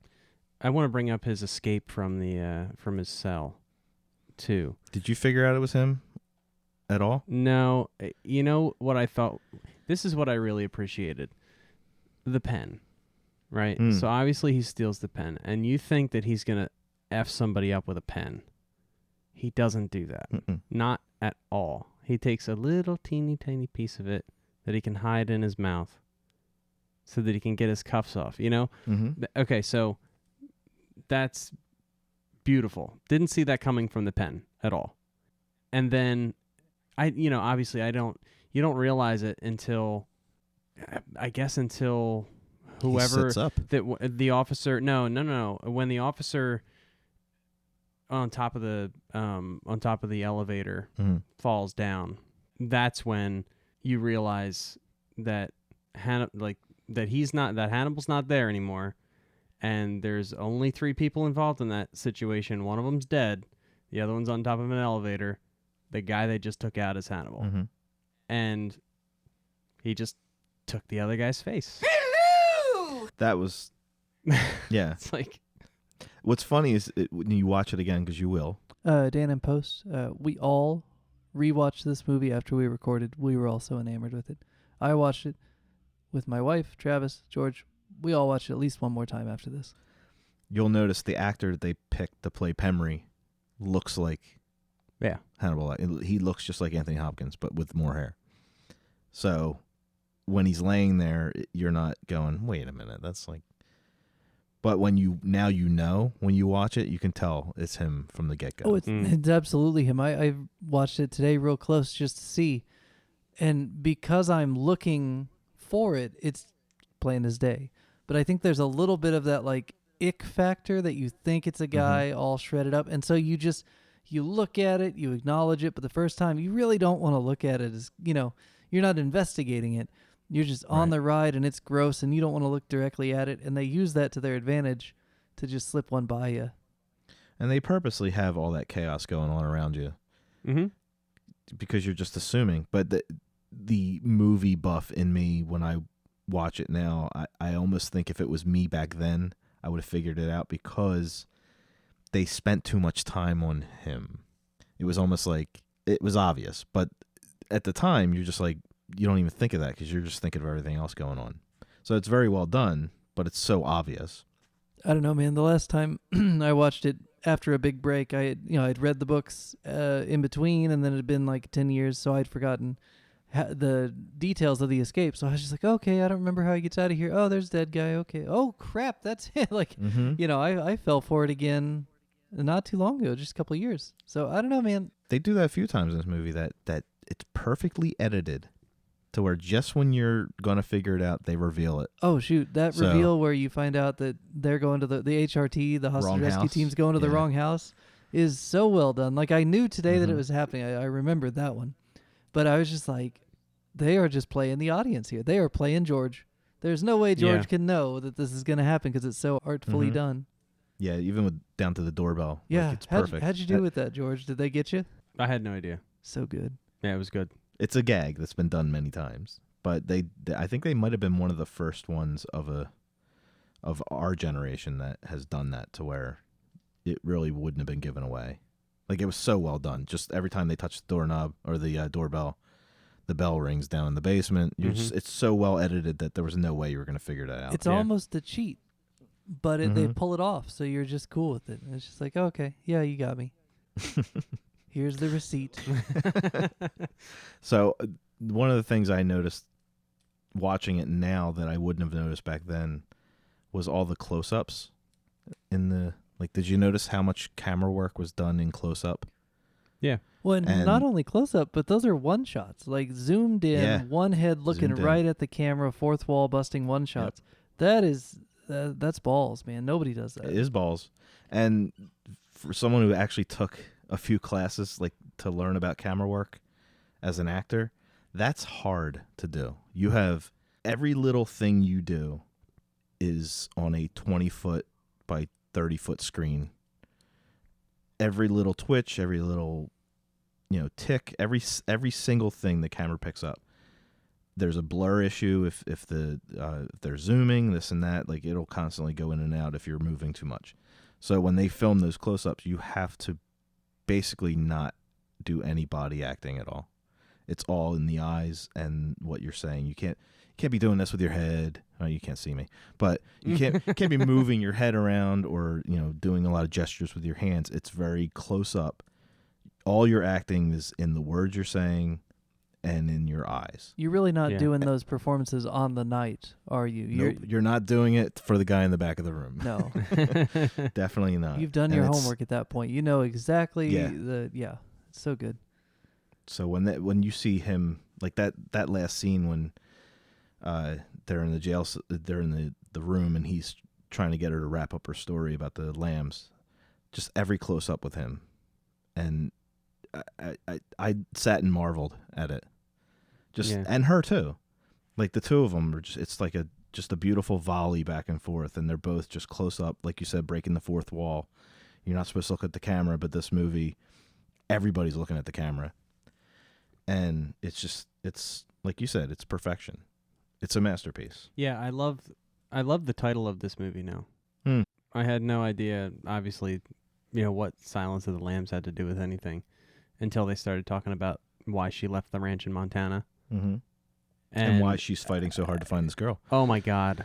I want to bring up his escape from his cell, too. Did you figure out it was him at all? No, you know what I thought? This is what I really appreciated. The pen, right? Mm. So obviously he steals the pen, and you think that he's going to F somebody up with a pen. He doesn't do that. Mm-mm. Not at all. He takes a little teeny tiny piece of it that he can hide in his mouth so that he can get his cuffs off, you know? Mm-hmm. Okay, so that's beautiful. Didn't see that coming from the pen at all. And then obviously you don't realize it until whoever He sets up. the officer, no, when the officer on top of the elevator Mhm. falls down, that's when you realize that that Hannibal's not there anymore, and there's only 3 people involved in that situation. One of them's dead, the other one's on top of an elevator. The guy they just took out is Hannibal, Mm-hmm. and he just took the other guy's face. That was, yeah. It's like, What's funny is when you watch it again, because you will. Dan and Post, we all rewatched this movie after we recorded. We were all so enamored with it. I watched it with my wife, Travis, George. We all watched it at least one more time after this. You'll notice the actor they picked to play Pemry looks like yeah, Hannibal. He looks just like Anthony Hopkins, but with more hair. So when he's laying there, you're not going, wait a minute, that's like... But when you watch it, you can tell it's him from the get-go. Oh, it's absolutely him. I watched it today real close just to see. And because I'm looking for it, it's plain as day. But I think there's a little bit of that like ick factor that you think it's a guy all shredded up. And so you look at it, you acknowledge it, but the first time you really don't want to look at it as, you're not investigating it. You're just on the ride and it's gross and you don't want to look directly at it. And they use that to their advantage to just slip one by you. And they purposely have all that chaos going on around you. Mm-hmm. Because you're just assuming. But the movie buff in me, when I watch it now, I almost think if it was me back then, I would have figured it out because they spent too much time on him. It was almost like it was obvious. But at the time, you're just like, you don't even think of that because you're just thinking of everything else going on. So it's very well done, but it's so obvious. I don't know, man. The last time I watched it after a big break, I'd read the books in between, and then it had been like 10 years, so I'd forgotten the details of the escape. So I was just like, okay, I don't remember how he gets out of here. Oh, there's dead guy. Okay. Oh, crap, that's it. Like, I fell for it again not too long ago, just a couple of years. So I don't know, man. They do that a few times in this movie that it's perfectly edited to where just when you're going to figure it out, they reveal it. Oh, shoot. That reveal where you find out that they're going to the HRT, the hostage rescue team's going to the wrong house, is so well done. Like, I knew today that it was happening. I remembered that one. But I was just like, they are just playing the audience here. They are playing George. There's no way George can know that this is going to happen because it's so artfully done. Yeah, even with down to the doorbell. Yeah. Like, it's perfect. How'd you do with that, George? Did they get you? I had no idea. So good. Yeah, it was good. It's a gag that's been done many times, but I think they might have been one of the first ones of our generation that has done that to where it really wouldn't have been given away. Like, it was so well done. Just every time they touch the doorknob or the doorbell, the bell rings down in the basement. It's so well edited that there was no way you were going to figure that out. It's almost a cheat, but they pull it off, so you're just cool with it. And it's just like, okay, yeah, you got me. Here's the receipt. So one of the things I noticed watching it now that I wouldn't have noticed back then was all the close-ups in the... Like, did you notice how much camera work was done in close-up? Yeah. Well, and not only close-up, but those are one-shots. Like, zoomed in, one head looking right at the camera, fourth wall busting one-shots. Yep. That's balls, man. Nobody does that. It is balls. And for someone who actually took a few classes like to learn about camera work as an actor, that's hard to do. You have every little thing you do is on a 20-foot by 30-foot screen. Every little twitch, every little tick, every single thing the camera picks up. There's a blur issue if they're zooming, this and that, like it'll constantly go in and out if you're moving too much. So when they film those close-ups, you have to basically not do any body acting at all. It's all in the eyes and what you're saying. You can't be doing this with your head. Oh, you can't see me, but you can't be moving your head around or doing a lot of gestures with your hands. It's very close up. All your acting is in the words you're saying and in your eyes. You're really not doing those performances on the night, are you? Nope, you're not doing it for the guy in the back of the room. No. Definitely not. You've done your homework at that point. You know exactly it's so good. So when you see him, like that last scene when they're in the jail, they're in the room and he's trying to get her to wrap up her story about the lambs. just every close up with him, and I sat and marveled at it. Just and her too, like the two of them are it's like just a beautiful volley back and forth, and they're both just close up, like you said, breaking the fourth wall. You're not supposed to look at the camera, but this movie, everybody's looking at the camera, and it's like you said, it's perfection. It's a masterpiece. Yeah, I love the title of this movie now. I had no idea, obviously, what Silence of the Lambs had to do with anything until they started talking about why she left the ranch in Montana. Mm-hmm. And why she's fighting so hard to find this girl. Oh my God.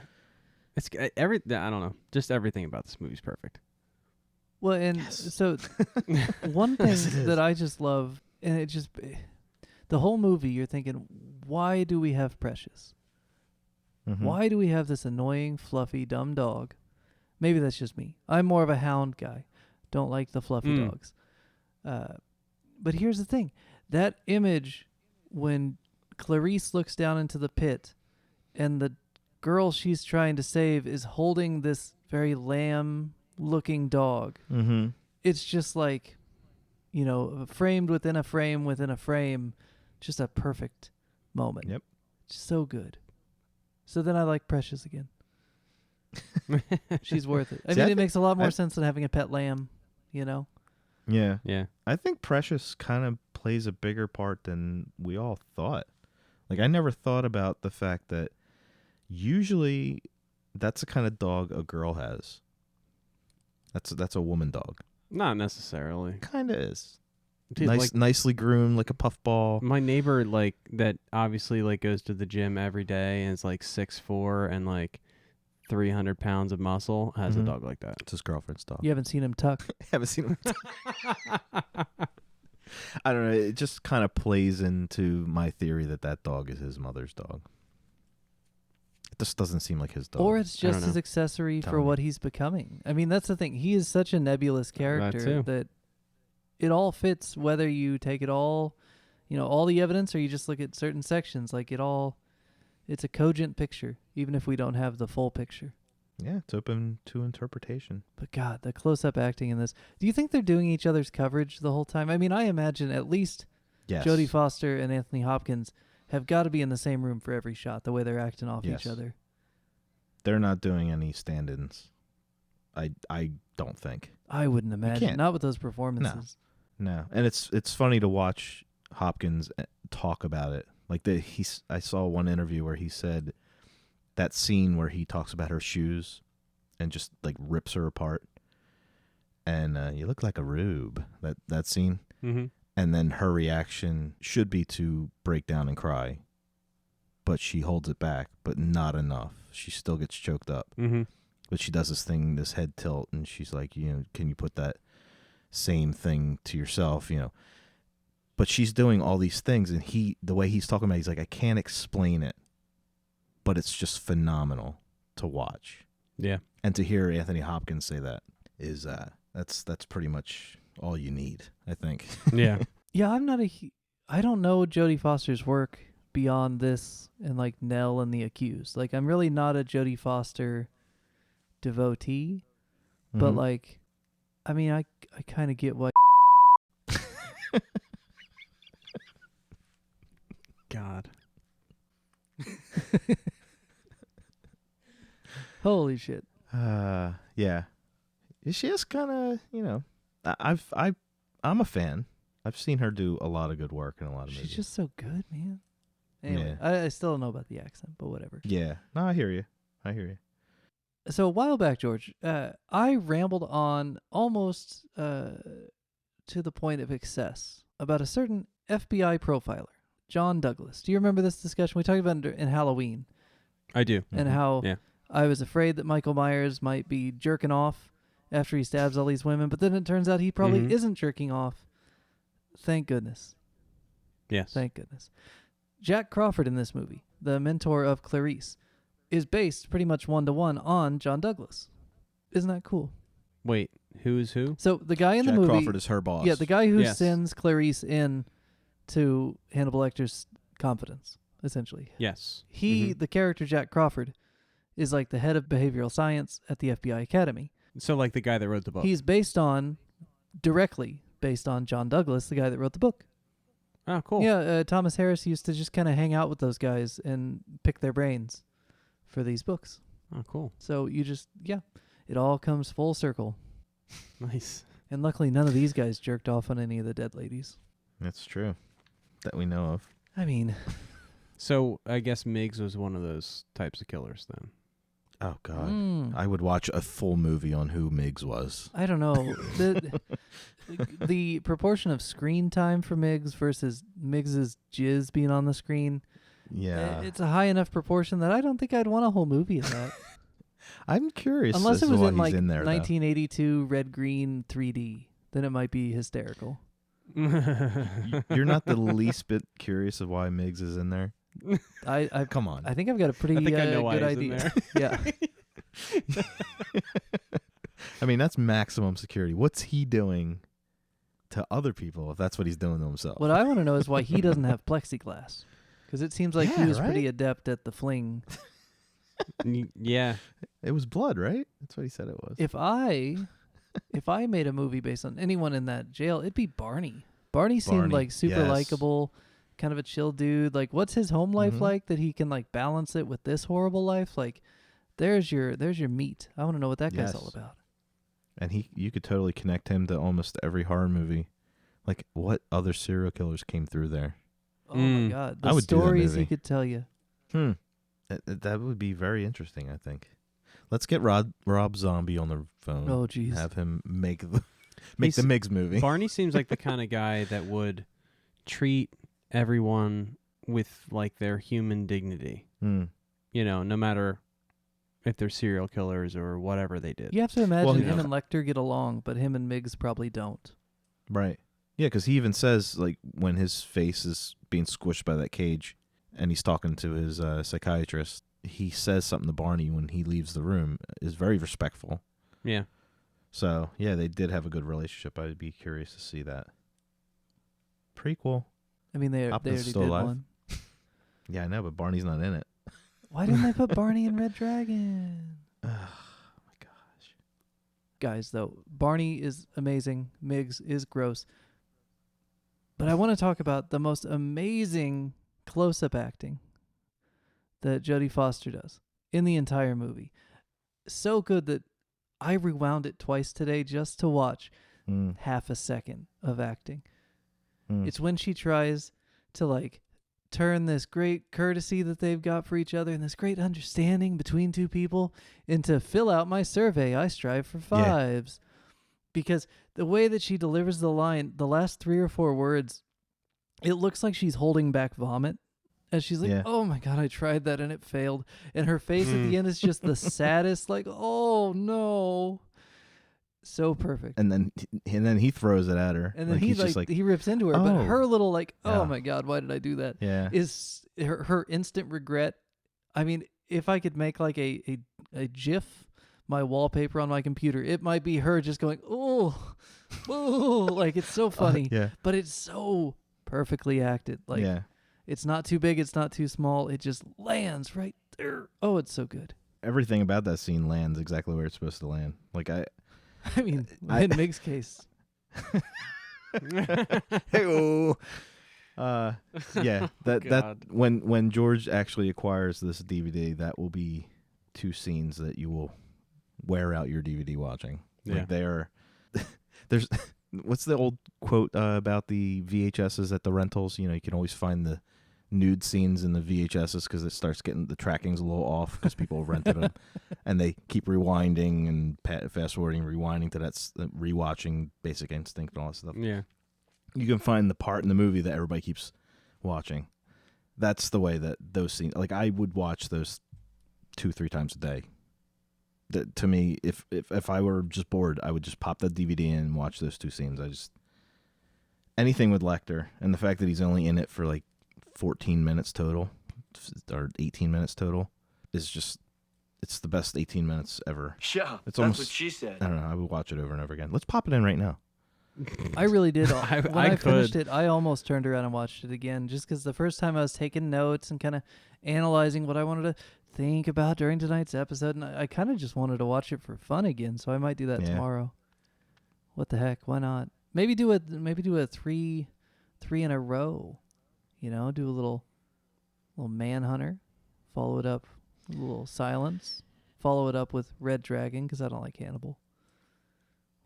It's I don't know. Just everything about this movie's perfect. Well, and so one thing that I just love, and it just, the whole movie, you're thinking, why do we have Precious? Mm-hmm. Why do we have this annoying, fluffy, dumb dog? Maybe that's just me. I'm more of a hound guy. Don't like the fluffy dogs. But here's the thing. That image when Clarice looks down into the pit and the girl she's trying to save is holding this very lamb-looking dog. Mm-hmm. It's just like, framed within a frame within a frame. Just a perfect moment. Yep. Just so good. So then I like Precious again. She's worth it. It makes a lot more sense than having a pet lamb, Yeah. Yeah. I think Precious kind of plays a bigger part than we all thought. Like, I never thought about the fact that usually that's the kind of dog a girl has. That's a woman dog. Not necessarily. Kind of is. Dude, Nicely groomed, like a puffball. My neighbor, that obviously, goes to the gym every day and is, 6'4" and, 300 pounds of muscle, has a dog like that. It's his girlfriend's dog. You haven't seen him tuck. Haven't seen him tuck. I don't know. It just kind of plays into my theory that dog is his mother's dog. It just doesn't seem like his dog. Or it's just his accessory for what he's becoming. I mean, that's the thing. He is such a nebulous character that it all fits, whether you take it all, all the evidence, or you just look at certain sections. It's a cogent picture, even if we don't have the full picture. Yeah, it's open to interpretation. But God, the close-up acting in this. Do you think they're doing each other's coverage the whole time? I mean, I imagine at least Jodie Foster and Anthony Hopkins have got to be in the same room for every shot, the way they're acting off each other. They're not doing any stand-ins. I don't think. I wouldn't imagine. Not with those performances. No. And it's funny to watch Hopkins talk about it. I saw one interview where he said that scene where he talks about her shoes and just rips her apart. And you look like a rube. That scene. Mm-hmm. And then her reaction should be to break down and cry, but she holds it back, but not enough. She still gets choked up. Mm-hmm. But she does this head tilt, and she's like, can you put that same thing to yourself, But she's doing all these things, and the way he's talking about it, he's like, I can't explain it, but it's just phenomenal to watch. Yeah. And to hear Anthony Hopkins say that is that's pretty much all you need, I think. Yeah. Yeah, I don't know Jodie Foster's work beyond this and Nell and the Accused. I'm really not a Jodie Foster devotee, but I kind of get what. God. Holy shit. Yeah. She is kind of, I'm a fan. I've seen her do a lot of good work in a lot of movies. She's just so good, man. Anyway, I still don't know about the accent, but whatever. Yeah. No, I hear you. So a while back, George, I rambled on almost to the point of excess about a certain FBI profiler, John Douglas. Do you remember this discussion? We talked about it in Halloween. I do. And how I was afraid that Michael Myers might be jerking off after he stabs all these women, but then it turns out he probably isn't jerking off. Thank goodness. Yes. Thank goodness. Jack Crawford in this movie, the mentor of Clarice, is based pretty much 1-to-1 on John Douglas. Isn't that cool? Wait, who is who? So the guy in Jack the movie... Crawford is her boss. Yeah, the guy who sends Clarice in to Hannibal Lecter's confidence, essentially. Yes. He, the character Jack Crawford, is the head of behavioral science at the FBI Academy. So like the guy that wrote the book. He's directly based on John Douglas, the guy that wrote the book. Oh, cool. Yeah, Thomas Harris used to just kind of hang out with those guys and pick their brains for these books. Oh, cool. So it all comes full circle. Nice. And luckily, none of these guys jerked off on any of the dead ladies. That's true. That we know of. I mean, So I guess Miggs was one of those types of killers then. Oh, God. I would watch a full movie on who Miggs was. I don't know. The proportion of screen time for Miggs versus Miggs's jizz being on the screen, Yeah. it's a high enough proportion that I don't think I'd want a whole movie of that. I'm curious. Unless it as was to why in he's like in there, though. 1982 red-green 3D, then it might be hysterical. You're not the least bit curious of why Miggs is in there? I Come on. I think I've got a pretty I think I know why good he's in idea. Yeah. I mean, that's maximum security. What's he doing to other people if that's what he's doing to himself? What I want to know is why he doesn't have plexiglass. Because it seems like he Yeah, was pretty right? adept at the fling. Yeah. It was blood, right? That's what he said it was. If I made a movie based on anyone in that jail, it'd be Barney. Barney seemed Barney, like super yes. likable, kind of a chill dude. Like, what's his home life Mhm. like that he can like balance it with this horrible life? Like, there's your meat. I want to know what that guy's all Yes. about. And you could totally connect him to almost every horror movie. Like, what other serial killers came through there? Oh my God, the I would do that stories he movie. could tell you. That would be very interesting, I think. Let's get Rob Zombie on the phone. Oh jeez. Have him make the He's- Miggs movie. Barney seems like the kind of guy that would treat everyone with like their human dignity. Hmm. You know, no matter if they're serial killers or whatever they did. You have to imagine Well, him yeah. and Lecter get along, but him and Miggs probably don't. Right. Yeah, because he even says, like, when his face is being squished by that cage and he's talking to his psychiatrist, he says something to Barney when he leaves the room, is very respectful. Yeah. So, yeah, they did have a good relationship. I'd be curious to see that. Prequel. I mean, they Hopkins already still did alive? one. Yeah, I know, but Barney's not in it. Why didn't they put Barney in Red Dragon? Oh, my gosh. Guys, though, Barney is amazing. Miggs is gross. But I want to talk about the most amazing close-up acting that Jodie Foster does in the entire movie. So good that I rewound it twice today just to watch Mm. half a second of acting. Mm. It's when she tries to like turn this great courtesy that they've got for each other and this great understanding between two people into fill out my survey. I strive for fives. Because the way that she delivers the line, the last 3 or 4 words, it looks like she's holding back vomit. As she's like, Yeah. oh my God, I tried that and it failed. And her face at the end is just the saddest, like, oh no. So perfect. And then he throws it at her. And then he's just like, he rips into her, but "Oh." her little like, oh Yeah. my God, why did I do that? yeah. Is her instant regret. I mean, if I could make like a GIF, my wallpaper on my computer, it might be her just going, oh, like it's so funny, yeah. but it's so perfectly acted. Like yeah. it's not too big, it's not too small. It just lands right there. Oh, it's so good. Everything about that scene lands exactly where it's supposed to land. Like, I mean, I- in Mig's case, Hey-oh. Yeah, that God. when George actually acquires this DVD, that will be 2 scenes that you will wear out your DVD watching. Yeah. Like, they are. There's what's the old quote about the VHSs at the rentals? You know, you can always find the nude scenes in the VHSs because it starts getting the tracking's a little off because people rented them, and they keep rewinding and fast forwarding, rewinding to that rewatching Basic Instinct and all that stuff. Yeah. You can find the part in the movie that everybody keeps watching. That's the way that those scenes, like, I would watch those 2-3 times a day. That, to me, if I were just bored, I would just pop that DVD in and watch those 2 scenes. Anything with Lecter, and the fact that he's only in it for like 14 minutes total, or 18 minutes total, is just, it's the best 18 minutes ever. Yeah, It's that's almost, what she said. I don't know, I would watch it over and over again. Let's pop it in right now. I really did. When I I finished could. it, I almost turned around and watched it again, just because the first time I was taking notes and kind of analyzing what I wanted to think about during tonight's episode, and I kind of just wanted to watch it for fun again, so I might do that Yeah. tomorrow. What the heck? Why not? Maybe do a three in a row. You know, do a little Manhunter, follow it up with a little Silence, follow it up with Red Dragon because I don't like Hannibal.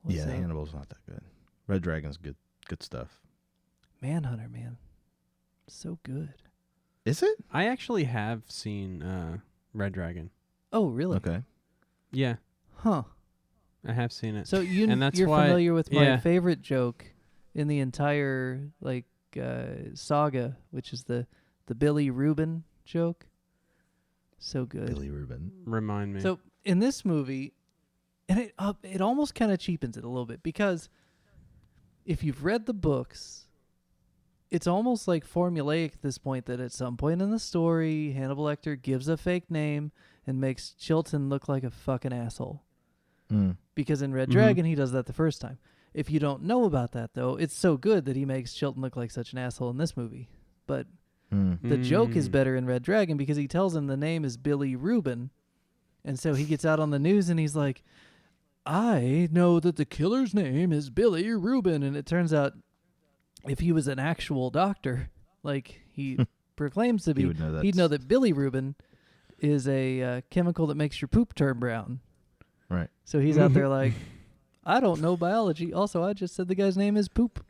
What's that? Hannibal's not that good. Red Dragon's good stuff. Manhunter, man, so good. Is it? I actually have seen Red Dragon. Oh, really? Okay. Yeah, Huh. I have seen it. So And that's you're why- familiar with my yeah. favorite joke in the entire saga, which is the Billy Rubin joke. So good. Billy Rubin. Remind me. So in this movie, and it almost kind of cheapens it a little bit because if you've read the books, it's almost like formulaic at this point that at some point in the story, Hannibal Lecter gives a fake name and makes Chilton look like a fucking asshole. Mm. Because in Red Mhm. Dragon, he does that the first time. If you don't know about that, though, it's so good that he makes Chilton look like such an asshole in this movie. But Mm. the joke is Mm. better in Red Dragon because he tells him the name is Billy Rubin. And so he gets out on the news and he's like, I know that the killer's name is Billy Rubin. And it turns out if he was an actual doctor, like he proclaims to He be, would know he'd know that's- that Billy Rubin is a chemical that makes your poop turn brown. Right. So he's out there like, I don't know biology. Also, I just said the guy's name is Poop.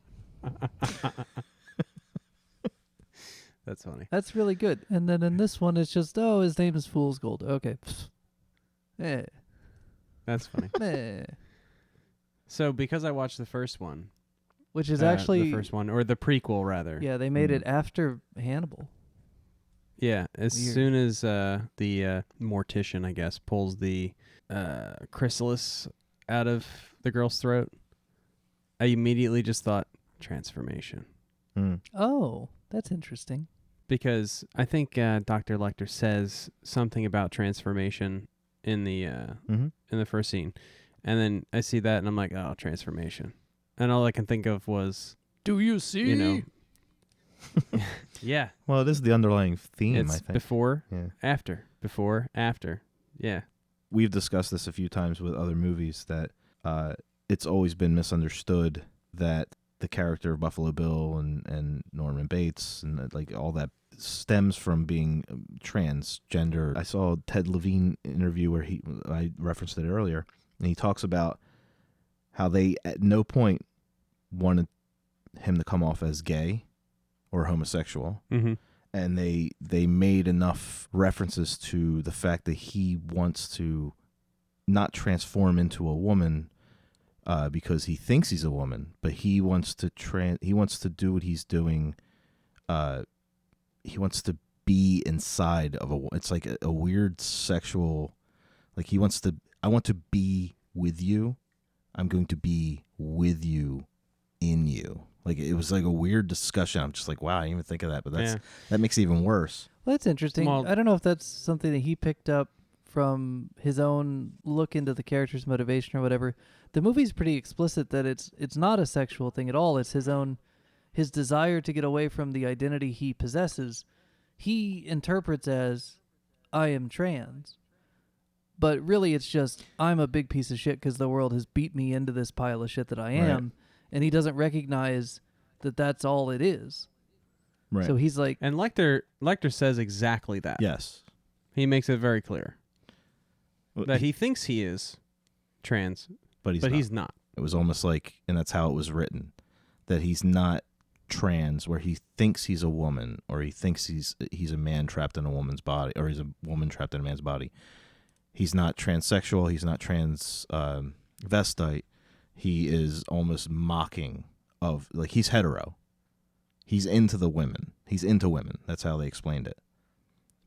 That's funny. That's really good. And then in this one, it's just, oh, his name is Fool's Gold. Okay. Eh, That's funny. eh. So because I watched the first one, Which is the actually, first one, or the prequel rather. yeah, they made it Mm. after Hannibal. Yeah, as Weird. soon as the mortician, I guess, pulls the chrysalis out of the girl's throat, I immediately just thought transformation. Mm. Oh, that's interesting. Because I think Dr. Lecter says something about transformation in the Mhm. in the first scene, and then I see that and I'm like, oh, transformation, and all I can think of was, Do you see? you know, yeah, Well, it is the underlying theme, I it's think. before, Yeah. after, before, after, yeah, We've discussed this a few times with other movies that it's always been misunderstood that the character of Buffalo Bill and Norman Bates and like all that stems from being transgender. I saw a Ted Levine interview where I referenced it earlier, and he talks about how they at no point wanted him to come off as gay or homosexual. mm-hmm. And they made enough references to the fact that he wants to not transform into a woman because he thinks he's a woman, but he wants to do what he's doing. He wants to be inside of it's like a weird sexual, like he wants to. I want to be with you. I'm going to be with you, in you. Like it was like a weird discussion. I'm just like, wow, I didn't even think of that, but that makes it even worse. Well, that's interesting. Well- I don't know if that's something that he picked up from his own look into the character's motivation or whatever. The movie's pretty explicit that it's not a sexual thing at all. It's his desire to get away from the identity he possesses. He interprets as, I am trans. But really it's just, I'm a big piece of shit because the world has beat me into this pile of shit that I am. Right. And he doesn't recognize that that's all it is. Right. So he's like, And Lecter says exactly that. yes. He makes it very clear Well, that he thinks he is trans, but but not. he's not. It was almost like, and that's how it was written, that he's not trans, where he thinks he's a woman, or he thinks he's a man trapped in a woman's body, or he's a woman trapped in a man's body. He's not transsexual. He's not transvestite. He is almost mocking of, like, he's hetero. He's into the women. He's into women. That's how they explained it.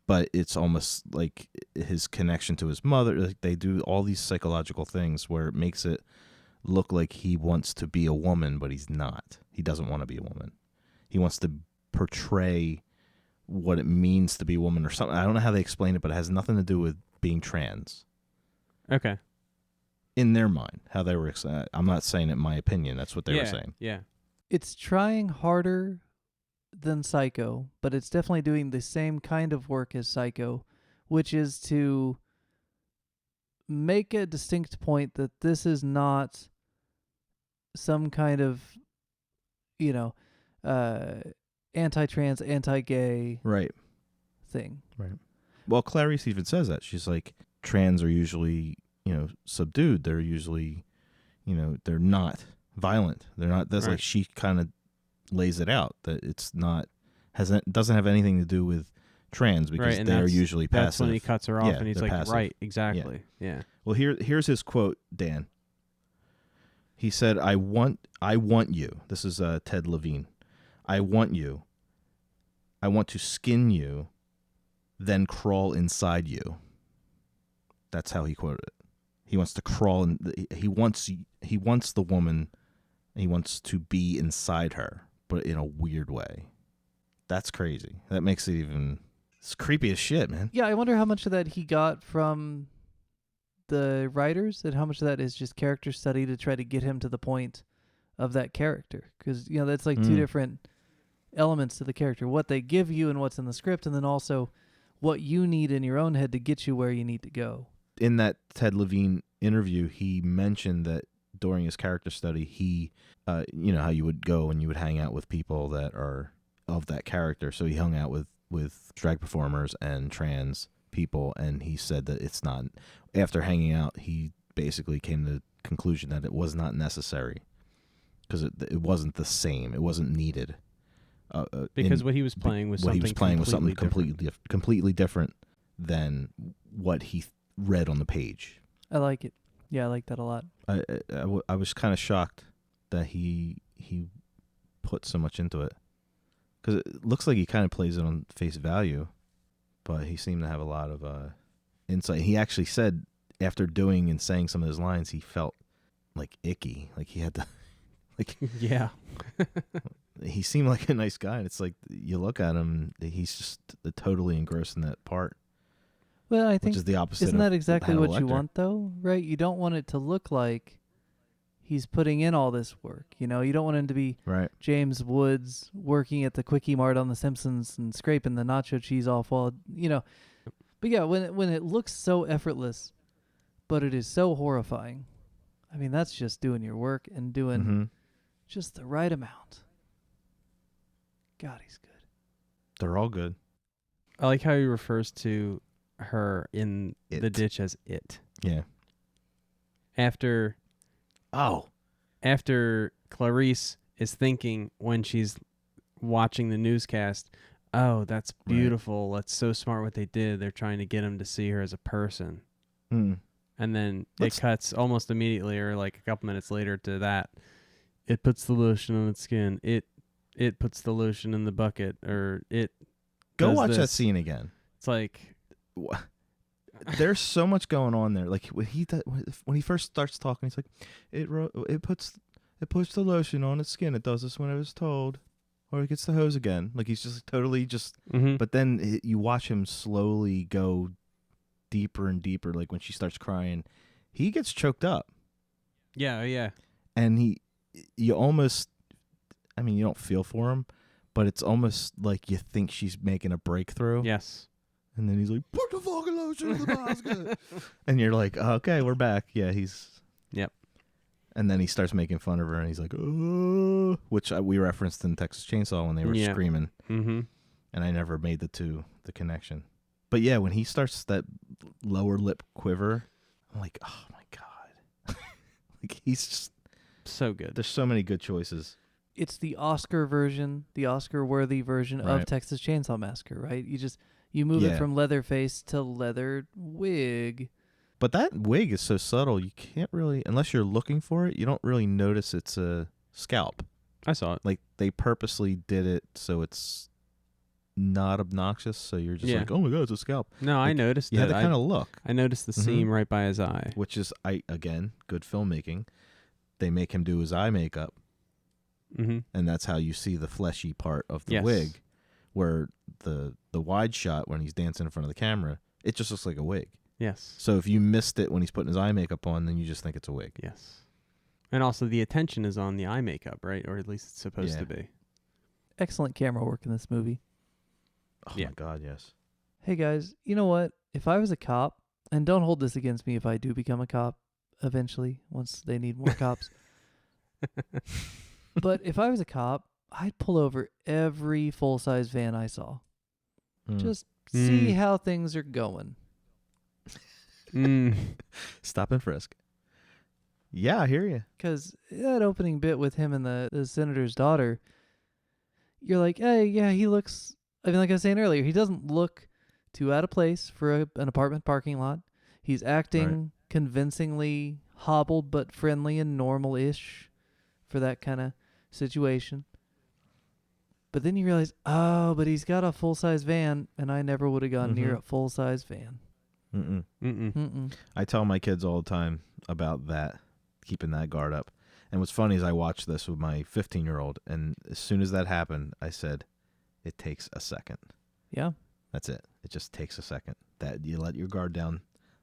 But it's almost like his connection to his mother. Like they do all these psychological things where it makes it look like he wants to be a woman, but he's not. He doesn't want to be a woman. He wants to portray what it means to be a woman or something. I don't know how they explain it, but it has nothing to do with being trans. Okay. In their mind, how they were. I'm not saying it in my opinion. That's what they were saying. Yeah. it's trying harder than Psycho, but it's definitely doing the same kind of work as Psycho, which is to make a distinct point that this is not some kind of, anti-trans, anti-gay Right. thing. Right. Well, Clarice even says that. She's like, trans are usually, subdued. They're usually, they're not violent. They're not. That's Right. like she kind of lays it out that it's not doesn't have anything to do with trans because and they're usually passive. That's when he cuts her off, Yeah, and he's they're like, passive. right, exactly, yeah. Well, here's his quote, Dan. He said, I want you. This is Ted Levine. I want you. I want to skin you, then crawl inside you. That's how he quoted it. He wants to crawl in. He wants the woman. He wants to be inside her, but in a weird way. That's crazy. That makes it even. It's creepy as shit, man. Yeah, I wonder how much of that he got from the writers and how much of that is just character study to try to get him to the point of that character. Because, that's like two different elements to the character. What they give you and what's in the script, and then also what you need in your own head to get you where you need to go. In that Ted Levine interview, he mentioned that during his character study, he, how you would go and you would hang out with people that are of that character. So he hung out with drag performers and trans people, and he said that it's not. After hanging out, he basically came to the conclusion that it was not necessary because it wasn't the same. It wasn't needed. Because what he was playing was something completely different than what he read on the page. I like it. Yeah, I like that a lot. I was kind of shocked that he put so much into it because it looks like he kind of plays it on face value, but he seemed to have a lot of insight. He actually said after doing and saying some of his lines, he felt like icky, like he had to, like yeah. He seemed like a nice guy, and it's like you look at him, he's just totally engrossed in that part. Well, I think which is the opposite. Isn't that exactly Hannibal what you Lecter. want, though? Right? You don't want it to look like he's putting in all this work. You don't want him to be Right. James Woods working at the Quickie Mart on The Simpsons and scraping the nacho cheese off while. But yeah, when it looks so effortless, but it is so horrifying. I mean, that's just doing your work and doing just the right amount. God, he's good. They're all good. I like how he refers to her in the It. ditch as it. Yeah. After Clarice is thinking when she's watching the newscast, oh, that's beautiful. That's so smart what they did. They're trying to get him to see her as a person. Mm. And then it cuts almost immediately or like a couple minutes later to that. It puts the lotion on its skin. It puts the lotion in the bucket, or it Go does watch that this. scene again. It's like, There's so much going on there. Like when he first starts talking, he's like, it puts the lotion on its skin. It does this when it was told, or it gets the hose again. Like he's just totally just. But then you watch him slowly go deeper and deeper. Like when she starts crying, he gets choked up, yeah. and you almost. I mean, you don't feel for him, but it's almost like you think she's making a breakthrough. Yes. And then he's like, put the fucking lotion in the basket. And you're like, okay, we're back. Yeah, he's... Yep. And then he starts making fun of her, and he's like, oh, which we referenced in Texas Chainsaw when they were screaming. Mm-hmm. And I never made the connection. But yeah, when he starts that lower lip quiver, I'm like, oh my God. Like, he's just... So good. There's so many good choices. It's the Oscar version, the Oscar-worthy version of Right. Texas Chainsaw Massacre, right? You move it Yeah. from Leatherface to leather wig. But that wig is so subtle, you can't really, unless you're looking for it, you don't really notice it's a scalp. I saw it. Like, they purposely did it so it's not obnoxious, so you're just like, oh my God, it's a scalp. No, I noticed You had it. to kind of look, I noticed the seam right by his eye. which is, again, good filmmaking. They make him do his eye makeup, Mm-hmm. and that's how you see the fleshy part of the Yes. wig, where the wide shot when he's dancing in front of the camera, it just looks like a wig. Yes. So if you missed it when he's putting his eye makeup on, then you just think it's a wig. Yes. And also the attention is on the eye makeup, right? Or at least it's supposed to be. Excellent camera work in this movie. Oh Yeah. my God, yes. Hey guys, you know what? if I was a cop, and don't hold this against me if I do become a cop eventually, once they need more cops. But if I was a cop, I'd pull over every full-size van I saw. Just see how things are going. Stop and frisk. Yeah, I hear you. Because that opening bit with him and the senator's daughter, you're like, hey, yeah, he looks, I mean, like I was saying earlier, he doesn't look too out of place for an apartment parking lot. He's acting convincingly hobbled but friendly and normal-ish for that kind of situation. But then you realize, oh, but he's got a full-size van, and I never would have gone near a full-size van. I tell my kids all the time about that, keeping that guard up. And what's funny is I watched this with my 15-year-old, and as soon as that happened, I said, it takes a second. Yeah. That's it. It just takes a second. That you let your guard down.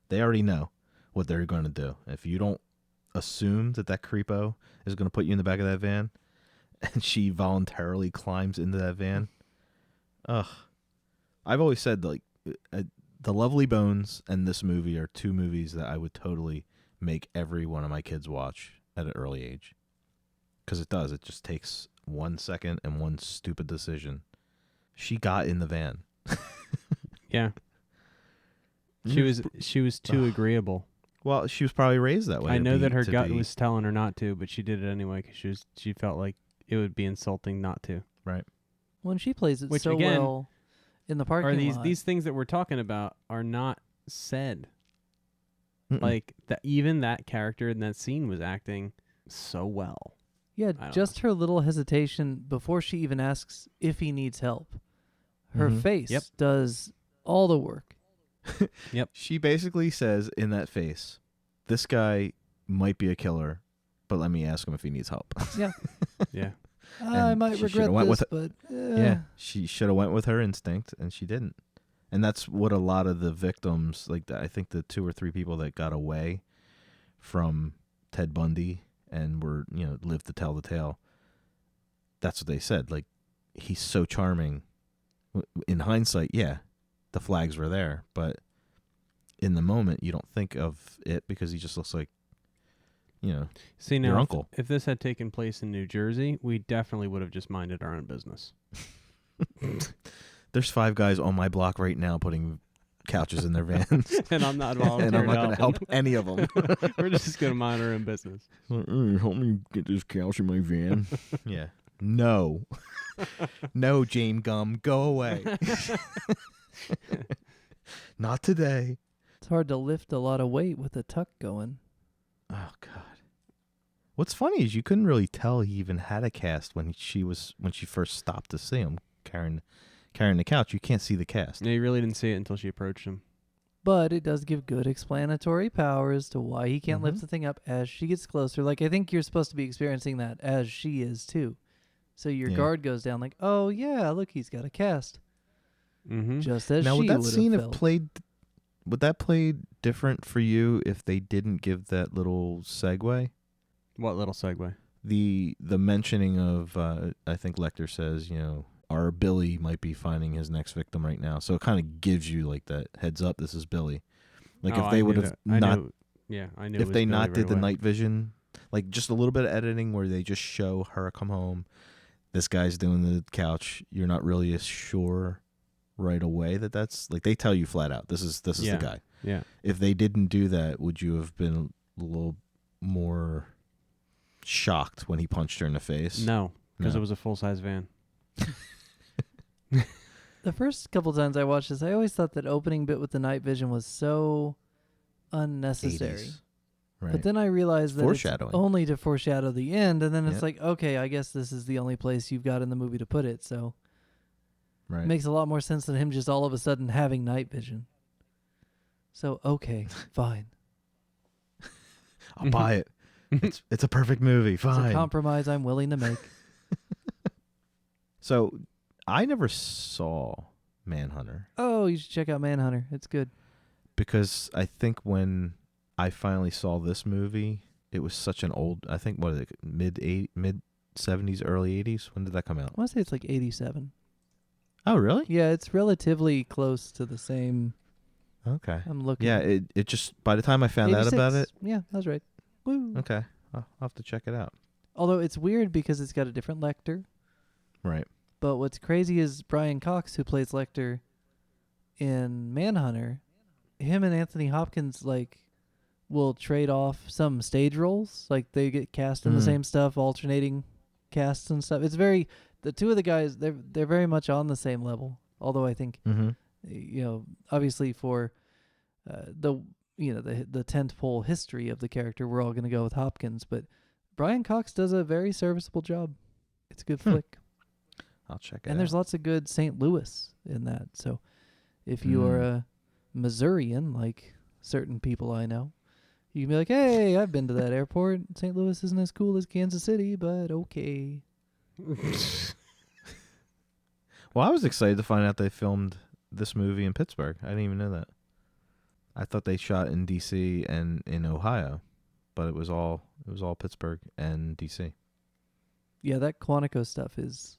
They already know what they're going to do. If you don't assume that creepo is going to put you in the back of that van, and she voluntarily climbs into that van, I've always said, like, The Lovely Bones and this movie are two movies that I would totally make every one of my kids watch at an early age. Because it does. It just takes 1 second and one stupid decision. She got in the van. Yeah. She was too agreeable. Well, she was probably raised that way. I know that her gut was telling her not to, but she did it anyway because she felt like it would be insulting not to. Right. When she plays it Which, so again, well in the parking lot. These things that we're talking about are not said. Mm-mm. Like even that character in that scene was acting so well. Yeah, just her little hesitation before she even asks if he needs help. Her face does all the work. Yep. She basically says in that face, this guy might be a killer, but let me ask him if he needs help. Yeah. Yeah. I might regret this, but... Yeah, she should have went with her instinct, and she didn't. And that's what a lot of the victims, like I think the 2 or 3 people that got away from Ted Bundy and were, lived to tell the tale, that's what they said. Like, he's so charming. In hindsight, yeah, the flags were there, but in the moment, you don't think of it because he just looks like, See, now, your uncle. If this had taken place in New Jersey, we definitely would have just minded our own business. There's 5 guys on my block right now putting couches in their vans. And I'm not volunteering. And I'm not going to help any of them. We're just going to mind our own business. Help me get this couch in my van. Yeah. No. No, Jame Gumb, go away. Not today. It's hard to lift a lot of weight with a tuck going. Oh, God. What's funny is you couldn't really tell he even had a cast when she first stopped to see him carrying the couch. You can't see the cast. Yeah, you really didn't see it until she approached him. But it does give good explanatory power as to why he can't lift the thing up as she gets closer. Like, I think you're supposed to be experiencing that as she is, too. So your guard goes down like, oh, yeah, look, he's got a cast. Mm-hmm. Just as Now, she would that would scene have have felt. played... Would that play different for you if they didn't give that little segue? What little segue? The mentioning of, I think Lecter says, our Billy might be finding his next victim right now. So it kind of gives you like that heads up, this is Billy. Like if they would have not... I knew if they not did the away. night vision, like just a little bit of editing where they just show her come home, this guy's doing the couch, you're not really as sure right away that's like they tell you flat out this is the guy. Yeah. If they didn't do that, would you have been a little more shocked when he punched her in the face? No, because it was a full-size van. The first couple times I watched this, I always thought that opening bit with the night vision was so unnecessary. 80s. Right. But then I realized that it's Foreshadowing. only to foreshadow the end, and then it's Yep. like, okay, I guess this is the only place you've got in the movie to put it, so Right. it makes a lot more sense than him just all of a sudden having night vision. So, okay, fine. I'll buy it. It's a perfect movie. Fine. It's a compromise I'm willing to make. So I never saw Manhunter Oh, you should check out Manhunter. It's good. because I think when I finally saw this movie, it was such an old, I think, what is it, mid 70s, early 80s? When did that come out? I want to say it's like 87. Oh, really? Yeah, it's relatively close to the same Okay. I'm looking. Yeah, it just, by the time I found out about 86. it, Yeah, that was right. Woo. okay, I'll have to check it out. Although it's weird because it's got a different Lecter. Right. But what's crazy is Brian Cox, who plays Lecter in Manhunter, him and Anthony Hopkins will trade off some stage roles. Like they get cast in the same stuff, alternating casts and stuff. It's the two of the guys, they're very much on the same level. Although I think obviously for the tentpole history of the character, we're all going to go with Hopkins, but Brian Cox does a very serviceable job. It's a good flick. I'll check it out. And there's lots of good St. Louis in that. So if you are a Missourian, like certain people I know, you can be like, hey, I've been to that airport. St. Louis isn't as cool as Kansas City, but okay. Well, I was excited to find out they filmed this movie in Pittsburgh. I didn't even know that. I thought they shot in D.C. and in Ohio, but it was all Pittsburgh and D.C. Yeah, that Quantico stuff is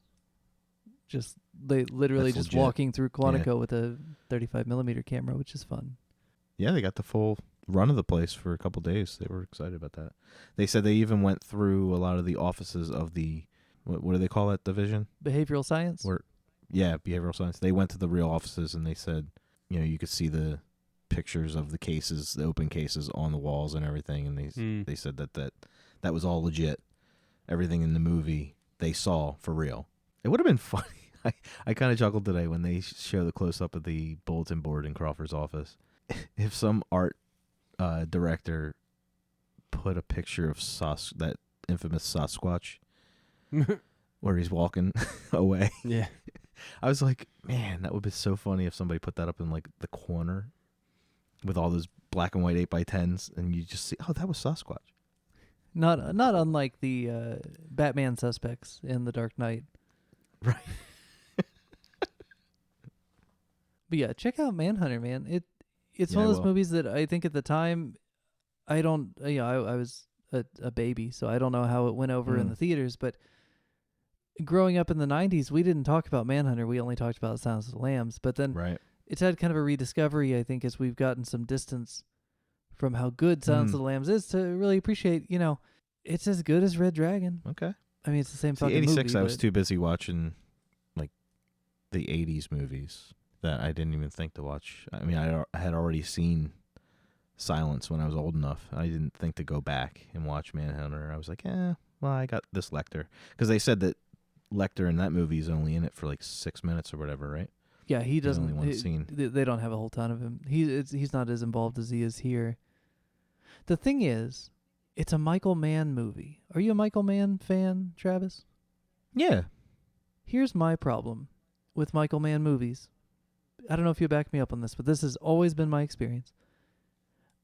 just they literally That's just legit. walking through Quantico with a 35mm camera, which is fun. Yeah, they got the full run of the place for a couple days. They were excited about that. They said they even went through a lot of the offices of the what do they call that division? Behavioral science? Behavioral science. They went to the real offices and they said, you could see the pictures of the cases, the open cases on the walls and everything, and they said that was all legit. Everything in the movie they saw for real. It would have been funny. I kind of chuckled today when they show the close-up of the bulletin board in Crawford's office. If some art director put a picture of that infamous Sasquatch where he's walking away. Yeah. I was like, man, that would be so funny if somebody put that up in the corner with all those black and white 8x10s, and you just see, oh, that was Sasquatch. Not unlike the Batman suspects in The Dark Knight. Right. But yeah, check out Manhunter, man. It's Yeah, one I of those will. movies that I think at the time, I was a baby, so I don't know how it went over in the theaters, but growing up in the 90s, we didn't talk about Manhunter. We only talked about Silence of the Lambs. But then Right. it's had kind of a rediscovery, I think, as we've gotten some distance from how good Silence of the Lambs is to really appreciate, it's as good as Red Dragon. Okay. I mean, it's the same See, fucking 86, movie. I was but too busy watching the 80s movies that I didn't even think to watch. I mean, I had already seen Silence when I was old enough. I didn't think to go back and watch Manhunter. I was like, well, I got this Lecter. Because they said that Lecter in that movie is only in it for 6 minutes or whatever, right? Yeah, he doesn't. only one scene. They don't have a whole ton of him. He's not as involved as he is here. The thing is, it's a Michael Mann movie. Are you a Michael Mann fan, Travis? Yeah. Here's my problem with Michael Mann movies. I don't know if you back me up on this, but this has always been my experience.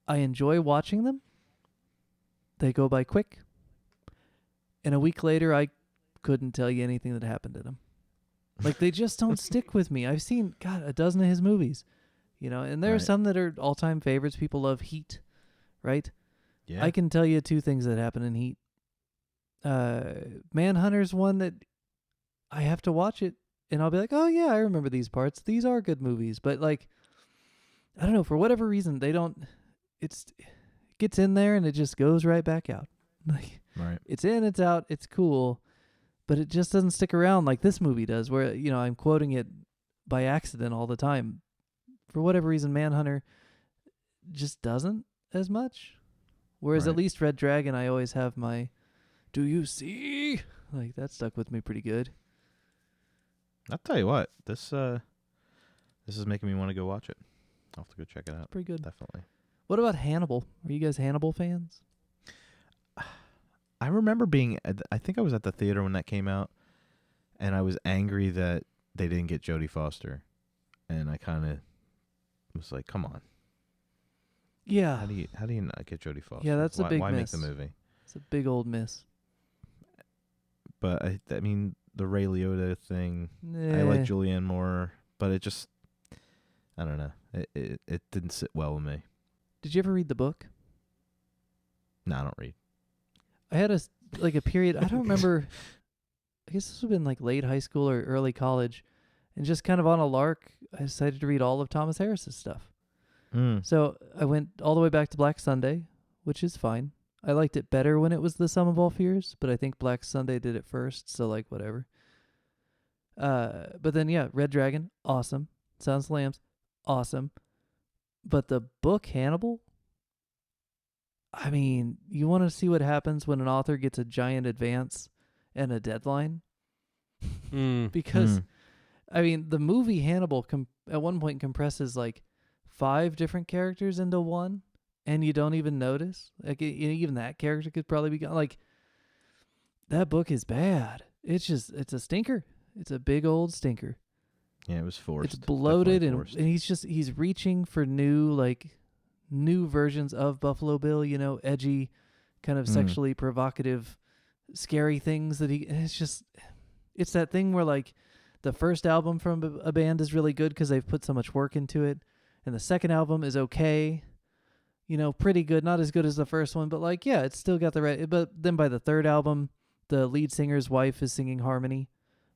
I enjoy watching them. They go by quick. And a week later, I couldn't tell you anything that happened in them. They just don't stick with me. I've seen, a dozen of his movies, and there are Right. some that are all-time favorites. People love Heat, right? Yeah. I can tell you two things that happen in Heat. Manhunter's one that I have to watch it, and I'll be like, oh, yeah, I remember these parts. These are good movies. But, I don't know, for whatever reason, they don't, it gets in there, and it just goes right back out. Right. It's in, it's out, it's cool, but it just doesn't stick around like this movie does, where, I'm quoting it by accident all the time. For whatever reason, Manhunter just doesn't as much. Whereas Right. at least Red Dragon, I always have my, do you see? That stuck with me pretty good. I'll tell you what, this is making me want to go watch it. I'll have to go check it out. Pretty good. Definitely. What about Hannibal? Are you guys Hannibal fans? I remember I think I was at the theater when that came out, and I was angry that they didn't get Jodie Foster. And I kind of was like, come on. Yeah. How do you not get Jodie Foster? Yeah, that's a big why miss. make the movie? It's a big old miss. But I mean, the Ray Liotta thing, I like Julianne Moore, but it just, I don't know. It didn't sit well with me. Did you ever read the book? No, I don't read. I had a period, I don't remember, I guess this would have been late high school or early college, and just kind of on a lark, I decided to read all of Thomas Harris's stuff. So I went all the way back to Black Sunday, which is fine. I liked it better when it was The Sum of All Fears, but I think Black Sunday did it first, so like whatever. But then yeah, Red Dragon, awesome. Silence of the Lambs, awesome. But the book Hannibal, I mean, you want to see what happens when an author gets a giant advance and a deadline? Because, I mean, the movie Hannibal at one point compresses like 5 different characters into one, and you don't even notice. Like even that character could probably be gone. Like, that book is bad. It's a stinker. It's a big old stinker. Yeah, it was forced. It's bloated, Definitely and forced. he's reaching for new versions of Buffalo Bill, edgy, kind of sexually provocative, scary things that it's that thing where like the first album from a band is really good because they've put so much work into it, and the second album is okay, pretty good, not as good as the first one, but like, yeah, it's still got the right, but then by the third album, the lead singer's wife is singing harmony,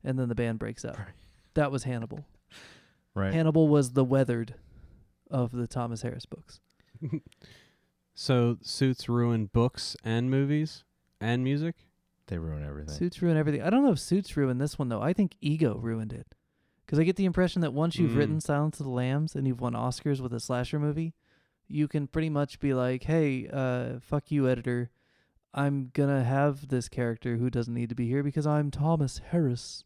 and then the band breaks up. Right. That was Hannibal. Right. Hannibal was the Weathered of the Thomas Harris books. So Suits ruined books and movies and music? They ruin everything. Suits ruin everything. I don't know if Suits ruined this one, though. I think Ego ruined it. Because I get the impression that once you've written Silence of the Lambs and you've won Oscars with a slasher movie, you can pretty much be like, hey, fuck you, editor. I'm going to have this character who doesn't need to be here because I'm Thomas Harris.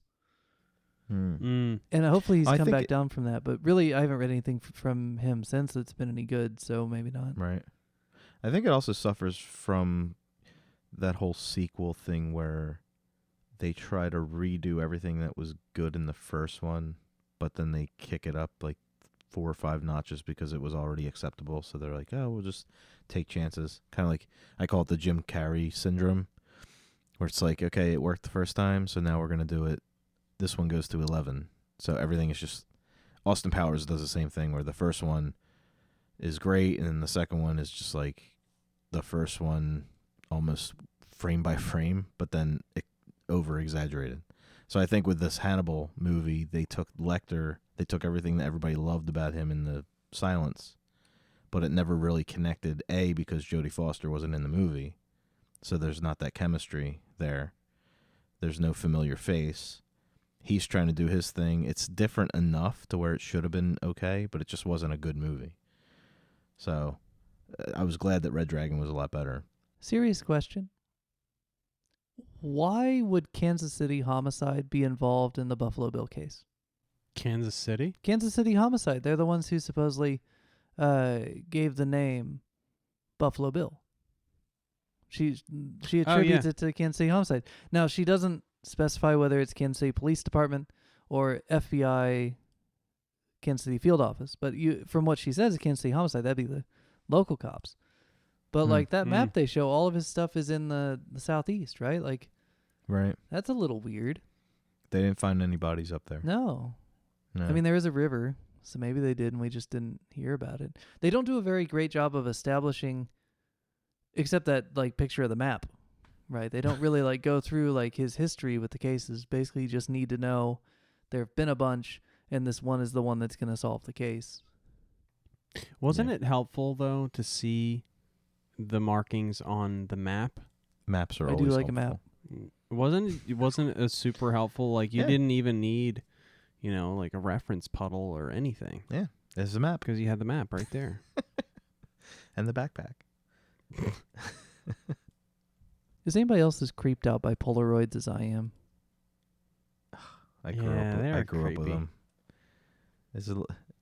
And hopefully he's come back down from that. But really, I haven't read anything from him since that's been any good, so maybe not. Right. I think it also suffers from that whole sequel thing where they try to redo everything that was good in the first one, but then they kick it up like 4 or 5 notches because it was already acceptable. So they're like, oh, we'll just take chances. Kind of like, I call it the Jim Carrey syndrome, where it's like, okay, it worked the first time, so now we're going to do it. This one goes to 11. So everything is just, Austin Powers does the same thing where the first one is great, and then the second one is just like the first one almost frame by frame, but then it over-exaggerated. So I think with this Hannibal movie, they took Lecter, they took everything that everybody loved about him in the silence, but it never really connected, A, because Jodie Foster wasn't in the movie, so there's not that chemistry there. There's no familiar face. He's trying to do his thing. It's different enough to where it should have been okay, but it just wasn't a good movie. So I was glad that Red Dragon was a lot better. Serious question. Why would Kansas City Homicide be involved in the Buffalo Bill case? Kansas City? Kansas City Homicide. They're the ones who supposedly gave the name Buffalo Bill. She attributes it to Kansas City Homicide. Now, she doesn't specify whether it's Kansas City Police Department or FBI Kansas City Field Office. But from what she says, it's Kansas City Homicide. That'd be the local cops. But like that map they show, all of his stuff is in the southeast, right? Like, right. That's a little weird. They didn't find any bodies up there. No. I mean, there is a river, so maybe they did and we just didn't hear about it. They don't do a very great job of establishing, except that like picture of the map, right? They don't really like go through like his history with the cases. Basically, you just need to know there have been a bunch, and this one is the one that's going to solve the case. Wasn't it helpful though to see the markings on the map? Maps are I always do like helpful. a map. Wasn't it super helpful? Like you didn't even need, like a reference puddle or anything. Yeah, there's a map because you had the map right there. And the backpack. Is anybody else as creeped out by Polaroids as I am? I grew up with them. It's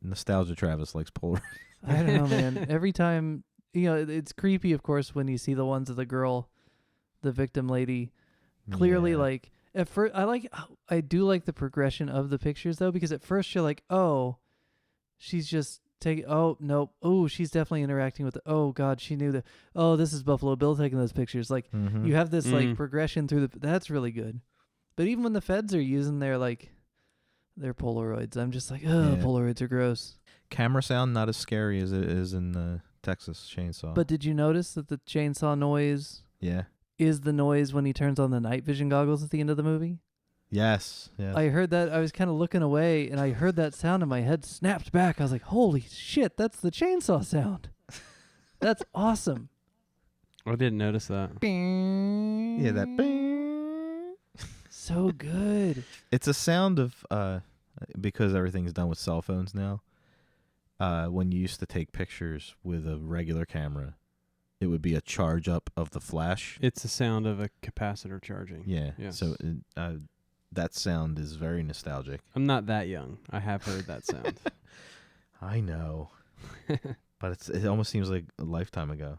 nostalgia. Travis likes Polaroid. I don't know, man. Every time, it's creepy, of course, when you see the ones of the girl, the victim lady, clearly like at first. I do like the progression of the pictures though, because at first you're like, oh, she's just taking. Oh nope. Oh, she's definitely interacting with. Oh God, she knew that. Oh, this is Buffalo Bill taking those pictures. Like you have this like progression through that's really good. But even when the feds are using their Polaroids, I'm just like, oh, Polaroids are gross. Camera sound not as scary as it is in the Texas Chainsaw. But did you notice that the chainsaw noise is the noise when he turns on the night vision goggles at the end of the movie? Yes. Yes. I heard that. I was kind of looking away, and I heard that sound, and my head snapped back. I was like, "Holy shit! That's the chainsaw sound. That's awesome." I didn't notice that. Yeah, that bing. So good. It's a sound of because everything's done with cell phones now. When you used to take pictures with a regular camera, it would be a charge up of the flash. It's the sound of a capacitor charging. Yeah. Yes. So that sound is very nostalgic. I'm not that young. I have heard that sound. I know, but it almost seems like a lifetime ago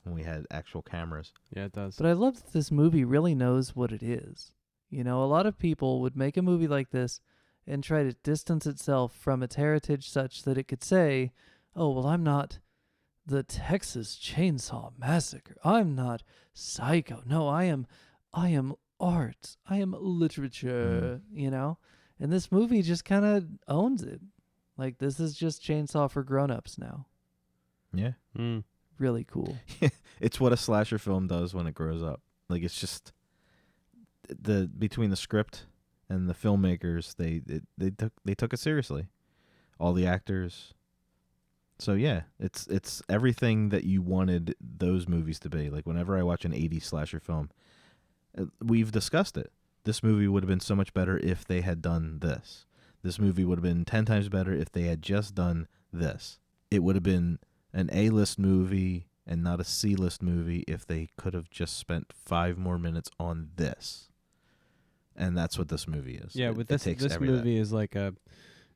when we had actual cameras. Yeah, it does. But I love that this movie really knows what it is. You know, a lot of people would make a movie like this and try to distance itself from its heritage such that it could say, "Oh, well, I'm not the Texas Chainsaw Massacre. I'm not Psycho. No, I am art. I am literature," you know? And this movie just kind of owns it. Like, this is just Chainsaw for grown-ups now. Yeah. Mm. Really cool. It's what a slasher film does when it grows up. Like, it's just between the script and the filmmakers, they took it seriously. All the actors. So yeah, it's everything that you wanted those movies to be. Like, whenever I watch an 80s slasher film, we've discussed it. This movie would have been so much better if they had done this. This movie would have been 10 times better if they had just done this. It would have been an A-list movie and not a C-list movie if they could have just spent 5 more minutes on this. And that's what this movie is. Yeah, it this takes this every of that. movie is like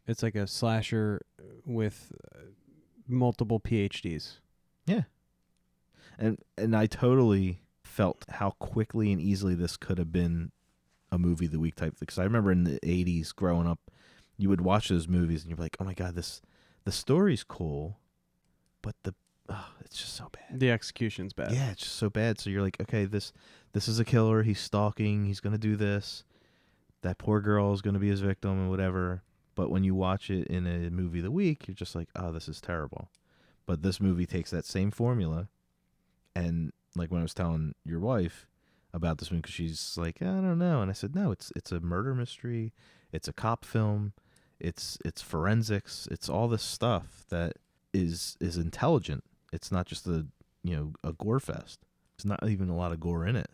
it's like a slasher with multiple PhDs. Yeah. And I totally felt how quickly and easily this could have been a movie of the week type thing. Because I remember in the 80s growing up, you would watch those movies and you're like, oh my God, the story's cool, but it's just so bad. The execution's bad. Yeah, it's just so bad. So you're like, okay, this is a killer. He's stalking. He's going to do this. That poor girl is going to be his victim and whatever. But when you watch it in a movie of the week, you're just like, oh, this is terrible. But this movie takes that same formula. And like when I was telling your wife about this movie, because she's like, I don't know. And I said, no, it's a murder mystery. It's a cop film. It's forensics. It's all this stuff that is intelligent. It's not just a gore fest. There's not even a lot of gore in it.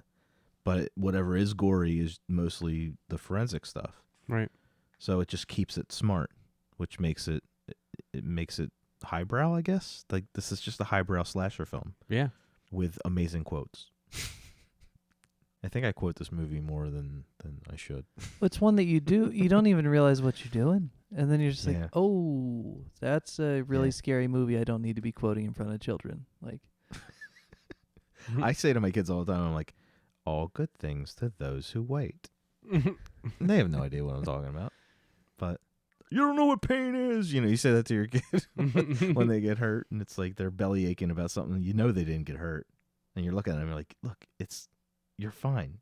But whatever is gory is mostly the forensic stuff. Right. So it just keeps it smart, which makes it makes it highbrow, I guess. Like, this is just a highbrow slasher film. Yeah. With amazing quotes. I think I quote this movie more than I should. It's one that you don't even realize what you're doing. And then you're just like, Yeah. oh, that's a really Yeah. scary movie I don't need to be quoting in front of children. Like, I say to my kids all the time, I'm like, all good things to those who wait. And they have no idea what I'm talking about. But you don't know what pain is. You say that to your kid when they get hurt, and it's like they're belly aching about something. You know they didn't get hurt. And you're looking at them, you're like, look, you're fine.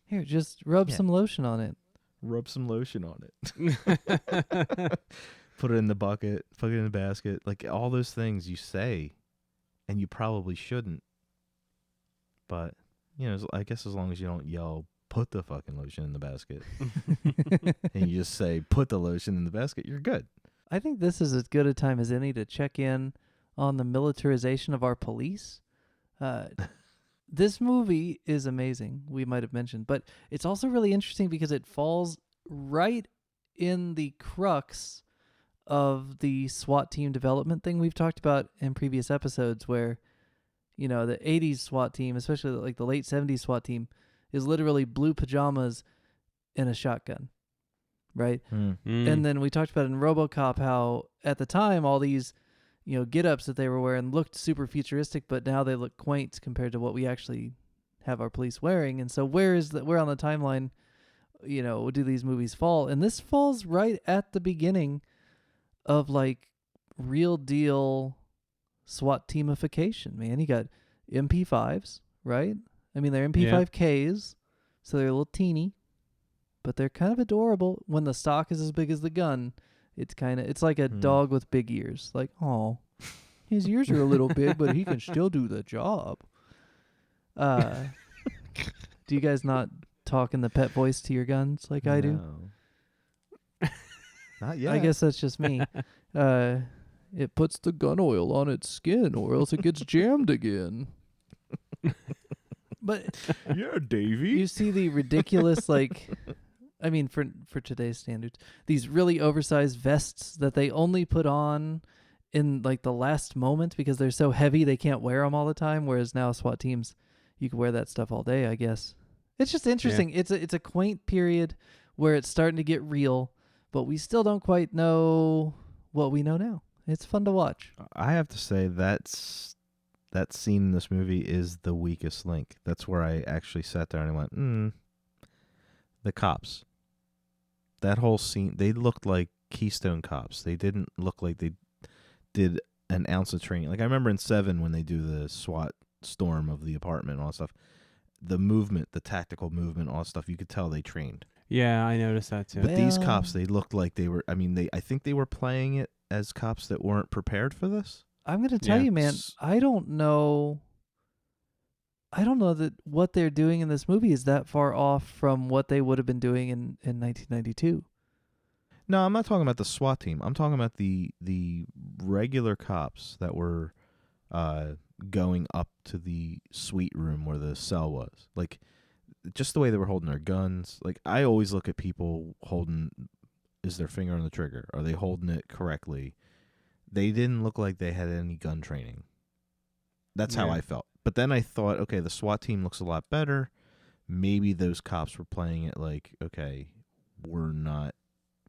here, just rub Yeah. some lotion on it. Rub some lotion on it. Put it in the bucket. Put it in the basket. Like, all those things you say, and you probably shouldn't. But, I guess as long as you don't yell, put the fucking lotion in the basket, and you just say, put the lotion in the basket, you're good. I think this is as good a time as any to check in on the militarization of our police. This movie is amazing, we might have mentioned, but it's also really interesting because it falls right in the crux of the SWAT team development thing we've talked about in previous episodes, where, the 80s SWAT team, especially like the late 70s SWAT team, is literally blue pajamas and a shotgun, right? Mm. And then we talked about in RoboCop how at the time all these, get-ups that they were wearing looked super futuristic, but now they look quaint compared to what we actually have our police wearing. And so where on the timeline, do these movies fall? And this falls right at the beginning of like real deal SWAT teamification, man. You got MP5s, right? I mean, they're MP5Ks, so they're a little teeny, but they're kind of adorable. When the stock is as big as the gun, it's like a dog with big ears. Like, oh, his ears are a little big, but he can still do the job. Do you guys not talk in the pet voice to your guns like I do? No. Not yet. I guess that's just me. It puts the gun oil on its skin, or else it gets jammed again. But Yeah, Davey. you see the ridiculous, like, I mean, for today's standards, these really oversized vests that they only put on in like the last moment because they're so heavy they can't wear them all the time. Whereas now SWAT teams, you can wear that stuff all day, I guess. It's just interesting. Yeah. It's a quaint period where it's starting to get real, but we still don't quite know what we know now. It's fun to watch. I have to say that scene in this movie is the weakest link. That's where I actually sat there and I went, the cops. That whole scene, they looked like Keystone Cops. They didn't look like they did an ounce of training. Like I remember in 7 when they do the SWAT storm of the apartment and all that stuff, the movement, the tactical movement, all that stuff, you could tell they trained. Yeah, I noticed that too. But these cops, they looked like they were, I think they were playing it as cops that weren't prepared for this. I'm going to tell you, man, I don't know that what they're doing in this movie is that far off from what they would have been doing in 1992. No, I'm not talking about the SWAT team. I'm talking about the regular cops that were going up to the suite room where the cell was. Like, just the way they were holding their guns. Like, I always look at people holding, is their finger on the trigger? Are they holding it correctly? They didn't look like they had any gun training. That's how I felt. But then I thought, okay, the SWAT team looks a lot better. Maybe those cops were playing it like, okay, we're not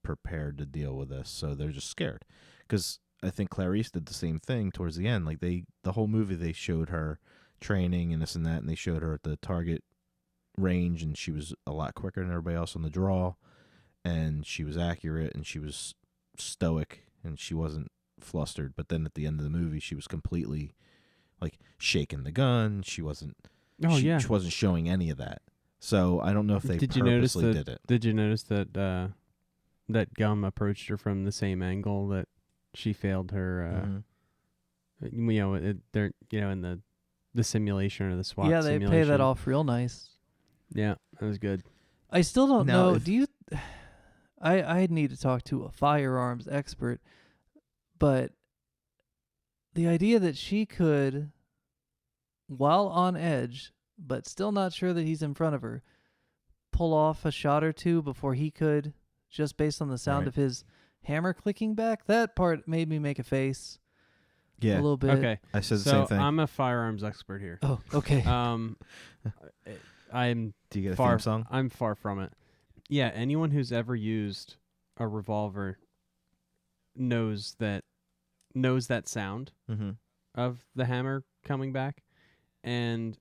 prepared to deal with this, so they're just scared. Because I think Clarice did the same thing towards the end. Like the whole movie, they showed her training and this and that, and they showed her at the target range, and she was a lot quicker than everybody else on the draw, and she was accurate, and she was stoic, and she wasn't flustered. But then at the end of the movie, she was completely like shaking the gun. She wasn't. She wasn't showing any of that. So I don't know if they purposely did it. Did you notice that that Gumb approached her from the same angle that she failed her? They're in the simulation or the SWAT. Yeah, they simulation. pay that off real nice. Yeah, that was good. I still don't know. Do you? I need to talk to a firearms expert, but the idea that she could, while on edge, but still not sure that he's in front of her, pull off a shot or two before he could, just based on the sound of his hammer clicking back, that part made me make a face. Yeah. A little bit. Okay. I said the same thing. I'm a firearms expert here. Oh, okay. Do you get a theme song? I'm far from it. Yeah, anyone who's ever used a revolver knows that sound of the hammer coming back, and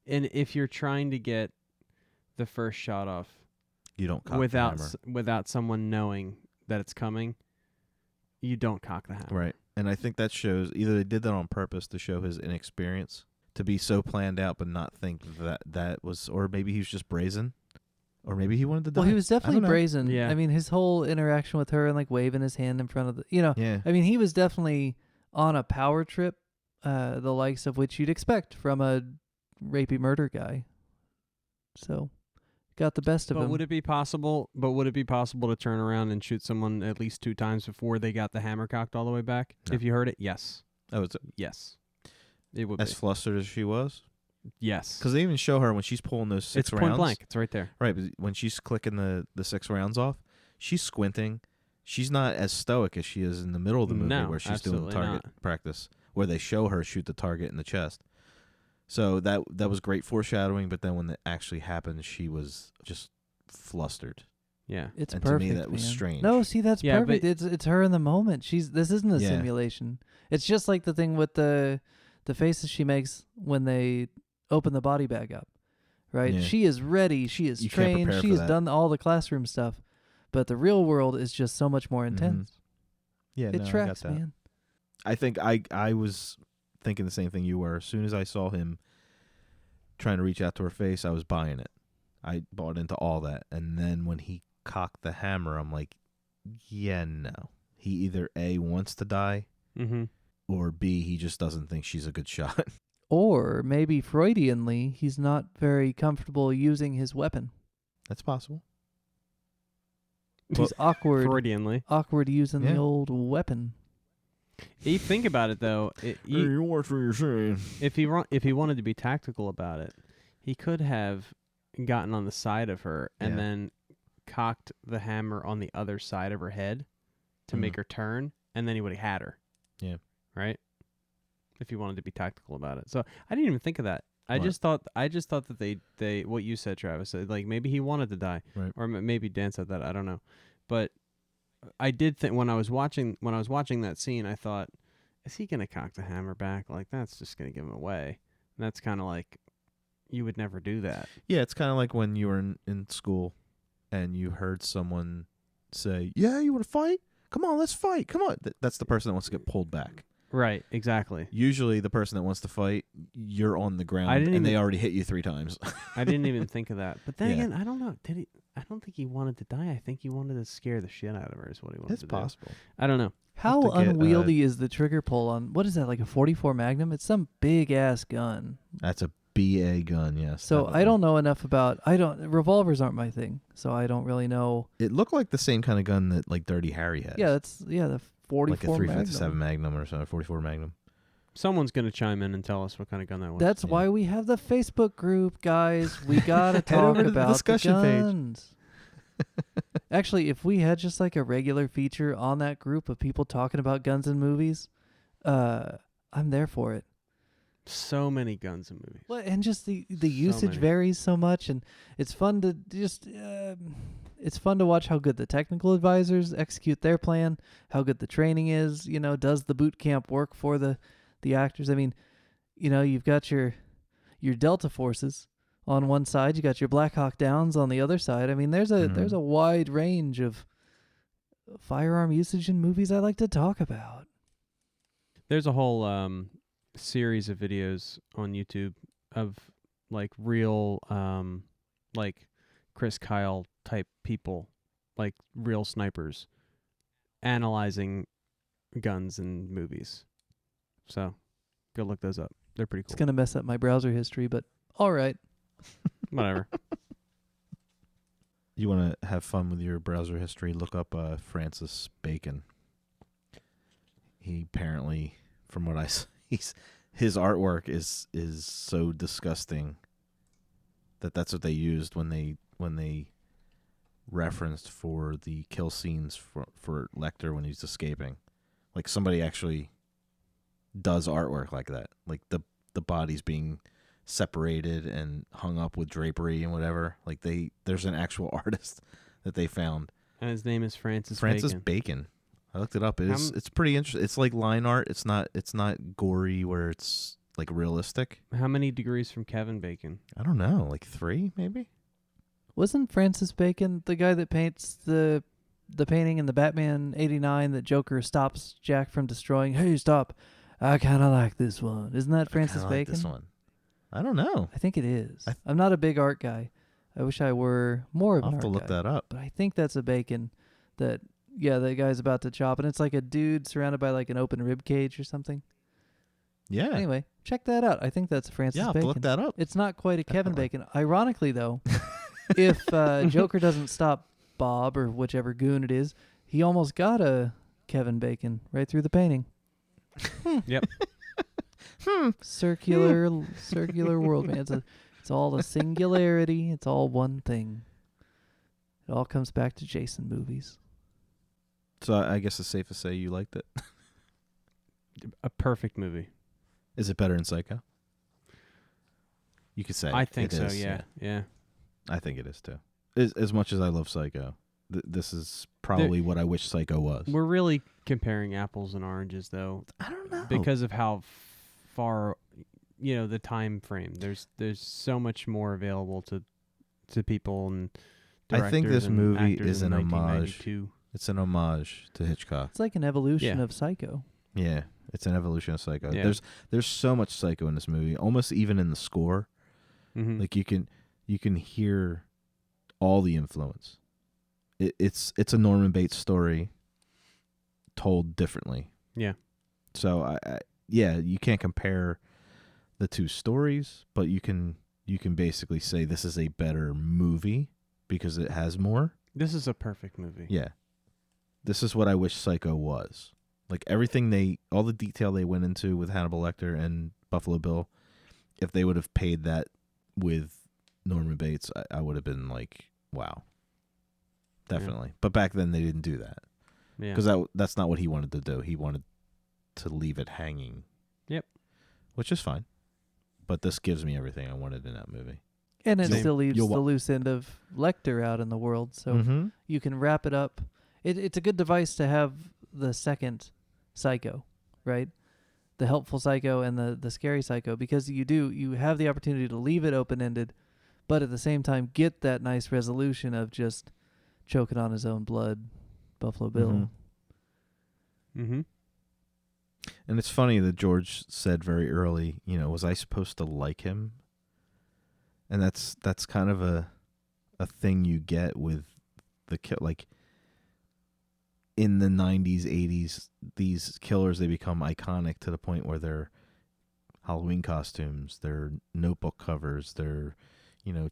if you're trying to get the first shot off, you don't cock the hammer. Without someone knowing that it's coming, you don't cock the hammer. Right. And I think that shows either they did that on purpose to show his inexperience, to be so planned out but not think that was, or maybe he was just brazen, or maybe he wanted to die. Well, he was definitely brazen. Yeah. I mean, his whole interaction with her and like waving his hand in front of the, Yeah. I mean, he was definitely on a power trip, the likes of which you'd expect from a rapey murder guy. So, got the best of him. But would it be possible to turn around and shoot someone at least 2 times before they got the hammer cocked all the way back? No. If you heard it, yes. Oh, is it? Yes. It would As be. flustered as she was? Yes. Because they even show her when she's pulling those 6 rounds. It's point blank. It's right there. Right, but when she's clicking the 6 rounds off, she's squinting. She's not as stoic as she is in the middle of the movie where she's doing target practice, where they show her shoot the target in the chest. So that was great foreshadowing, but then when it actually happened, she was just flustered. Yeah. It's and perfect. To me, that was strange. No, see, that's perfect. But it's her in the moment. This isn't a simulation. It's just like the thing with the faces she makes when they open the body bag up, right? Yeah. She is ready. She is trained. She has done all the classroom stuff. But the real world is just so much more intense. Yeah, it tracks, I got that. man. I think I was thinking the same thing you were. As soon as I saw him trying to reach out to her face, I was buying it. I bought into all that. And then when he cocked the hammer, I'm like, yeah, no. He either A, wants to die, or B, he just doesn't think she's a good shot. Or maybe Freudianly, he's not very comfortable using his weapon. That's possible. He's awkward using the Yeah. old weapon. You think about it though. You watch what you're saying. If he wanted to be tactical about it, he could have gotten on the side of her and then cocked the hammer on the other side of her head to make her turn, and then he would have had her. Yeah. Right? If he wanted to be tactical about it. So I didn't even think of that. I What? just thought that they what you said, Travis, like maybe he wanted to die, Right. or maybe Dan said that. I don't know, but I did think when I was watching that scene, I thought, is he gonna cock the hammer back? Like that's just gonna give him away. And that's kind of like you would never do that. Yeah, it's kind of like when you were in school and you heard someone say, "Yeah, you want to fight? Come on, let's fight. Come on." That's the person that wants to get pulled back. Right, exactly. Usually the person that wants to fight, you're on the ground and they already hit you 3 times. I didn't even think of that. But then Yeah. again, I don't know. Did he? I don't think he wanted to die. I think he wanted to scare the shit out of her is what he wanted It's to possible. do. I don't know. How to get, unwieldy is the trigger pull on, what is that, like a 44 Magnum? It's some big-ass gun. That's a BA gun, yes. So I don't know enough about, revolvers aren't my thing, so I don't really know. It looked like the same kind of gun that like Dirty Harry has. Yeah, the 44 like a 357 Magnum. Magnum or something, 44 Magnum. Someone's gonna chime in and tell us what kind of gun that was. That's why we have the Facebook group, guys. We gotta talk over to the about discussion the page. guns. Actually, if we had just like a regular feature on that group of people talking about guns and movies, I'm there for it. so many guns in movies. Well, and just the usage many. varies so much, and it's fun to just it's fun to watch how good the technical advisors execute their plan, how good the training is. Does the boot camp work for the actors? I mean, you've got your Delta forces on one side, you got your Black Hawk Downs on the other side. I mean, there's a wide range of firearm usage in movies I like to talk about. There's a whole series of videos on YouTube of like real like Chris Kyle type people, like real snipers analyzing guns in movies. So go look those up. They're pretty It's cool. going to mess up my browser history, but all right. Whatever. You want to have fun with your browser history, look up Francis Bacon. He apparently, from what I see, his artwork is so disgusting that's what they used when they referenced for the kill scenes for Lecter when he's escaping. Like somebody actually does artwork like that, like the body's being separated and hung up with drapery and whatever. Like there's an actual artist that they found. And his name is Francis Bacon. I looked it up. It's pretty interesting. It's like line art. It's not gory where it's like realistic. How many degrees from Kevin Bacon? I don't know, like 3 maybe. Wasn't Francis Bacon the guy that paints the painting in the Batman 89 that Joker stops Jack from destroying? Hey, stop. I kind of like this one. Isn't that Francis I Bacon? like this one. I don't know. I think it is. I'm not a big art guy. I wish I were more of I'll an have to art look guy. that up. But I think that's a Bacon that, the guy's about to chop, and it's like a dude surrounded by like an open rib cage or something. Yeah. Anyway, check that out. I think that's Francis Yeah, I'll have Bacon. to look that up. It's not quite a Kevin Definitely. Bacon. Ironically, though, if Joker doesn't stop Bob or whichever goon it is, he almost got a Kevin Bacon right through the painting. Yep. Circular world, man. It's all a singularity. It's all one thing. It all comes back to Jason movies. So I guess it's safe to say you liked it. A perfect movie. Is it better than Psycho? You could say. I think it so, is, yeah. I think it is too. As much as I love Psycho, this is probably what I wish Psycho was. We're really comparing apples and oranges, though, I don't know. because of how far, the time frame. There's so much more available to people and I think directors this and movie actors is in an homage. 1992. It's an homage to Hitchcock. It's like an evolution Yeah. of Psycho. Yeah, it's an evolution of Psycho. Yeah. There's so much Psycho in this movie, almost even in the score. Mm-hmm. Like you can hear all the influence. It's a Norman Bates story told differently. Yeah. So I you can't compare the two stories, but you can basically say this is a better movie because it has more. This is a perfect movie. Yeah. This is what I wish Psycho was. Like everything all the detail they went into with Hannibal Lecter and Buffalo Bill, if they would have paid that with Norman Bates, I would have been like, wow. Definitely. Yeah. But back then they didn't do that. Yeah. Because that's not what he wanted to do. He wanted to leave it hanging. Yep. Which is fine. But this gives me everything I wanted in that movie. And it still leaves the loose end of Lecter out in the world, so you can wrap it up. It's a good device to have the second Psycho, right? The helpful Psycho and the scary Psycho, because you have the opportunity to leave it open-ended, but at the same time get that nice resolution of just choking on his own blood, Buffalo Bill. Mm-hmm. And it's funny that George said very early, was I supposed to like him? And that's kind of a thing you get with the kill. Like in the 90s, 80s, these killers, they become iconic to the point where they're Halloween costumes, they're notebook covers, they're,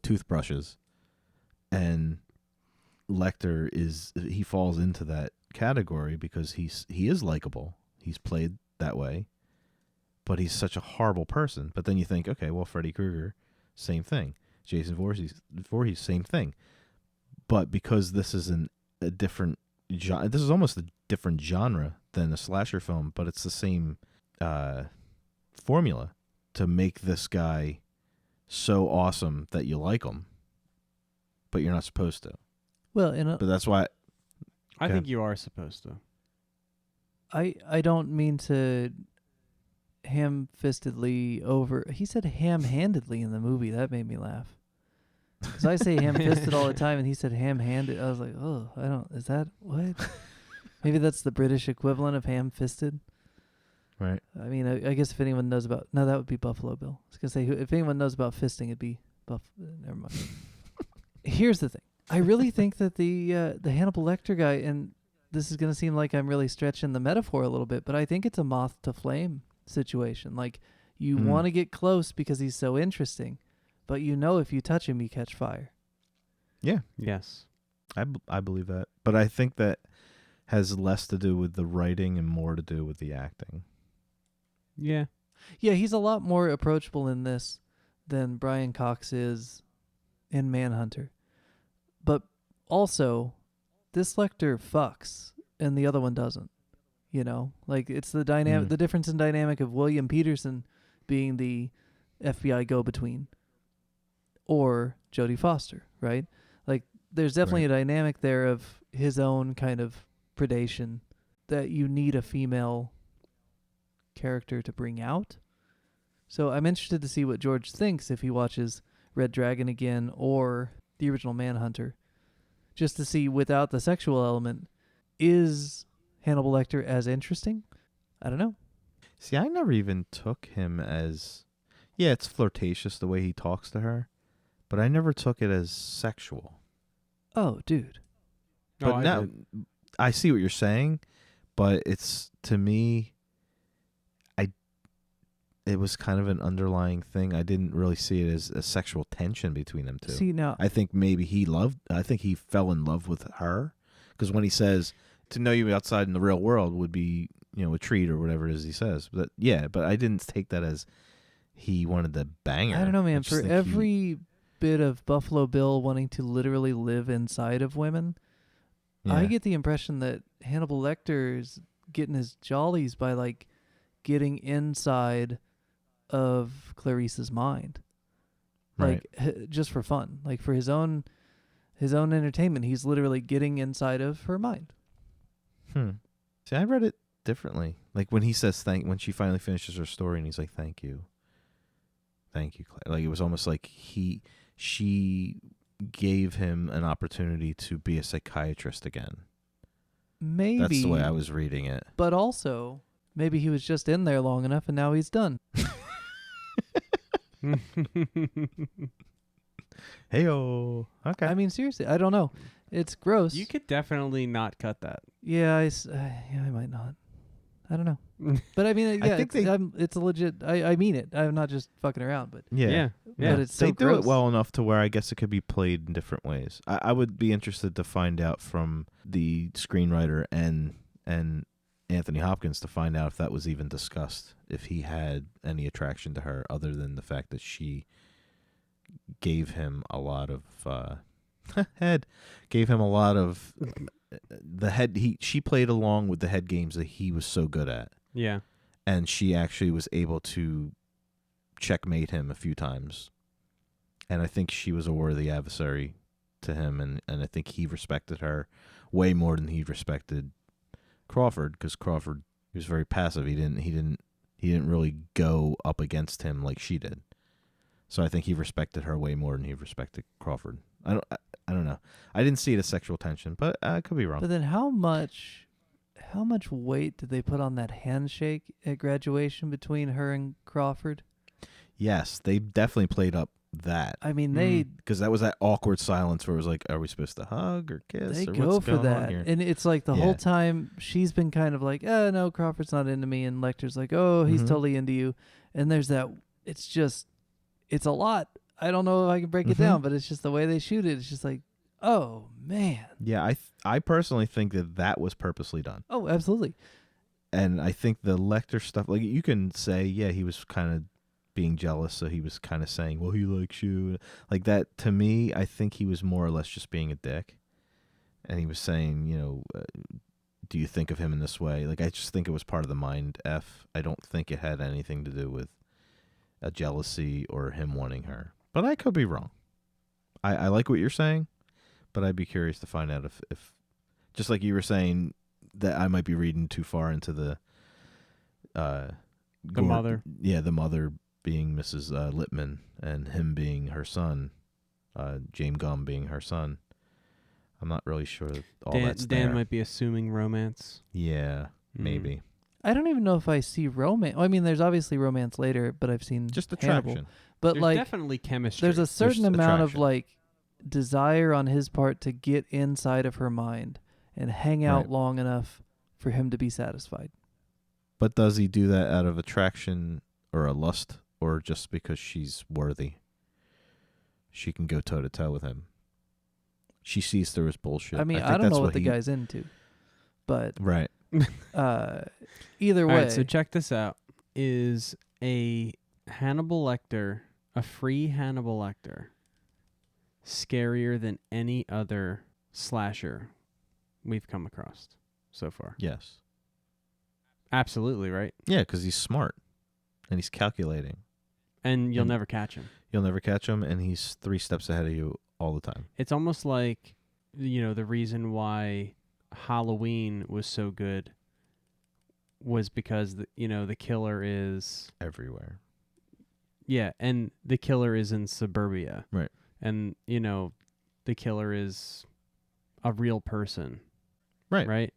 toothbrushes. And Lecter he falls into that category because he is likable. He's played that way, but he's such a horrible person. But then you think, okay, well, Freddy Krueger, same thing. Jason Voorhees, same thing. But because this is a different genre, this is almost a different genre than a slasher film, but it's the same formula to make this guy so awesome that you like him, but you're not supposed to. Well, but that's why I think you are supposed to. I don't mean to ham-fistedly he said ham-handedly in the movie. That made me laugh. Because I say ham-fisted all the time, and he said ham-handed. I was like, oh, is that what? Maybe that's the British equivalent of ham-fisted. Right. I mean, I guess if anyone knows about... No, that would be Buffalo Bill. I was going to say, if anyone knows about fisting, it'd be never mind. Here's the thing. I really think that the Hannibal Lecter guy, and this is going to seem like I'm really stretching the metaphor a little bit, but I think it's a moth to flame situation. Like, you want to get close because he's so interesting, but if you touch him, you catch fire. Yeah. Yes. I believe that. But I think that has less to do with the writing and more to do with the acting. Yeah. Yeah, he's a lot more approachable in this than Brian Cox is in Manhunter. But also, this Lecter fucks, and the other one doesn't. Like it's the dynamic, the difference in dynamic of William Peterson being the FBI go-between, or Jodie Foster, right? Like there's definitely a dynamic there of his own kind of predation that you need a female character to bring out. So I'm interested to see what George thinks if he watches Red Dragon again or the original Manhunter, just to see, without the sexual element, is Hannibal Lecter as interesting? I don't know. See, I never even took him as... Yeah, it's flirtatious the way he talks to her, but I never took it as sexual. Oh, dude. But now, I see what you're saying, but it's, to me, it was kind of an underlying thing. I didn't really see it as a sexual tension between them two. See, now... I think maybe he fell in love with her, because when he says, to know you outside in the real world would be, a treat or whatever it is he says. But I didn't take that as he wanted to bang her. I don't know, man. For every bit of Buffalo Bill wanting to literally live inside of women, I get the impression that Hannibal Lecter is getting his jollies by, like, getting inside of Clarice's mind. Like, just for fun. Like, for his own entertainment, he's literally getting inside of her mind. See, I read it differently. Like when he says when she finally finishes her story and he's like, thank you, Claire. Like it was almost like she gave him an opportunity to be a psychiatrist again. Maybe. That's the way I was reading it. But also, maybe he was just in there long enough and now he's done. Hey-o. Okay. I mean, seriously, I don't know. It's gross. You could definitely not cut that. Yeah, I might not. I don't know. But I mean, I yeah, think it's a legit. I mean it. I'm not just fucking around, but Yeah. but it's so they do gross. it well enough to where I guess it could be played in different ways. I would be interested to find out from the screenwriter and Anthony Hopkins to find out if that was even discussed, if he had any attraction to her other than the fact that she gave him a lot of she played along with the head games that he was so good at. Yeah. And she actually was able to checkmate him a few times. And I think she was a worthy adversary to him, and I think he respected her way more than he respected Crawford, because Crawford, he was very passive. He didn't really go up against him like she did. So I think he respected her way more than he respected Crawford. I don't know. I didn't see it as sexual tension, but I could be wrong. But then how much weight did they put on that handshake at graduation between her and Crawford? Yes, they definitely played up that. I mean, they because that was that awkward silence where it was like, are we supposed to hug or kiss? they or go what's for going on that, here? and it's like the whole time she's been kind of like, no, Crawford's not into me, and Lecter's like, oh, he's totally into you, and there's that. It's a lot. I don't know if I can break it down, but it's just the way they shoot it. It's just like, oh man. Yeah, I personally think that was purposely done. Oh, absolutely. And I think the Lecter stuff, like you can say, yeah, he was kind of being jealous, so he was kind of saying, well, he likes you. Like that, to me, I think he was more or less just being a dick. And he was saying, do you think of him in this way? Like, I just think it was part of the mind F. I don't think it had anything to do with a jealousy or him wanting her. But I could be wrong. I like what you're saying, but I'd be curious to find out if just like you were saying, that I might be reading too far into the mother. Yeah, the mother being Mrs. Lippman and him being her son, Jame Gumb being her son. I'm not really sure that all that's there. Dan might be assuming romance. Yeah, maybe. I don't even know if I see romance. I mean, there's obviously romance later, but I've seen Just Hannibal. attraction. But There's like, definitely chemistry. there's a certain amount of attraction. like desire on his part to get inside of her mind and hang out Right. long enough for him to be satisfied. But does he do that out of attraction or a lust, or just because she's worthy? She can go toe to toe with him. She sees through his bullshit. I mean, think I don't that's know what the he- guy's into, but Right. either All way, right, so check this out. Is a Hannibal Lecter, a free Hannibal Lecter, scarier than any other slasher we've come across so far? Yes. Absolutely, right? Yeah, because he's smart and he's calculating. And you'll And- never catch him. You'll never catch him, and he's 3 steps ahead of you all the time. It's almost like, the reason why Halloween was so good was because the killer is Everywhere. and the killer is in suburbia. Right. And the killer is a real person. Right. Right?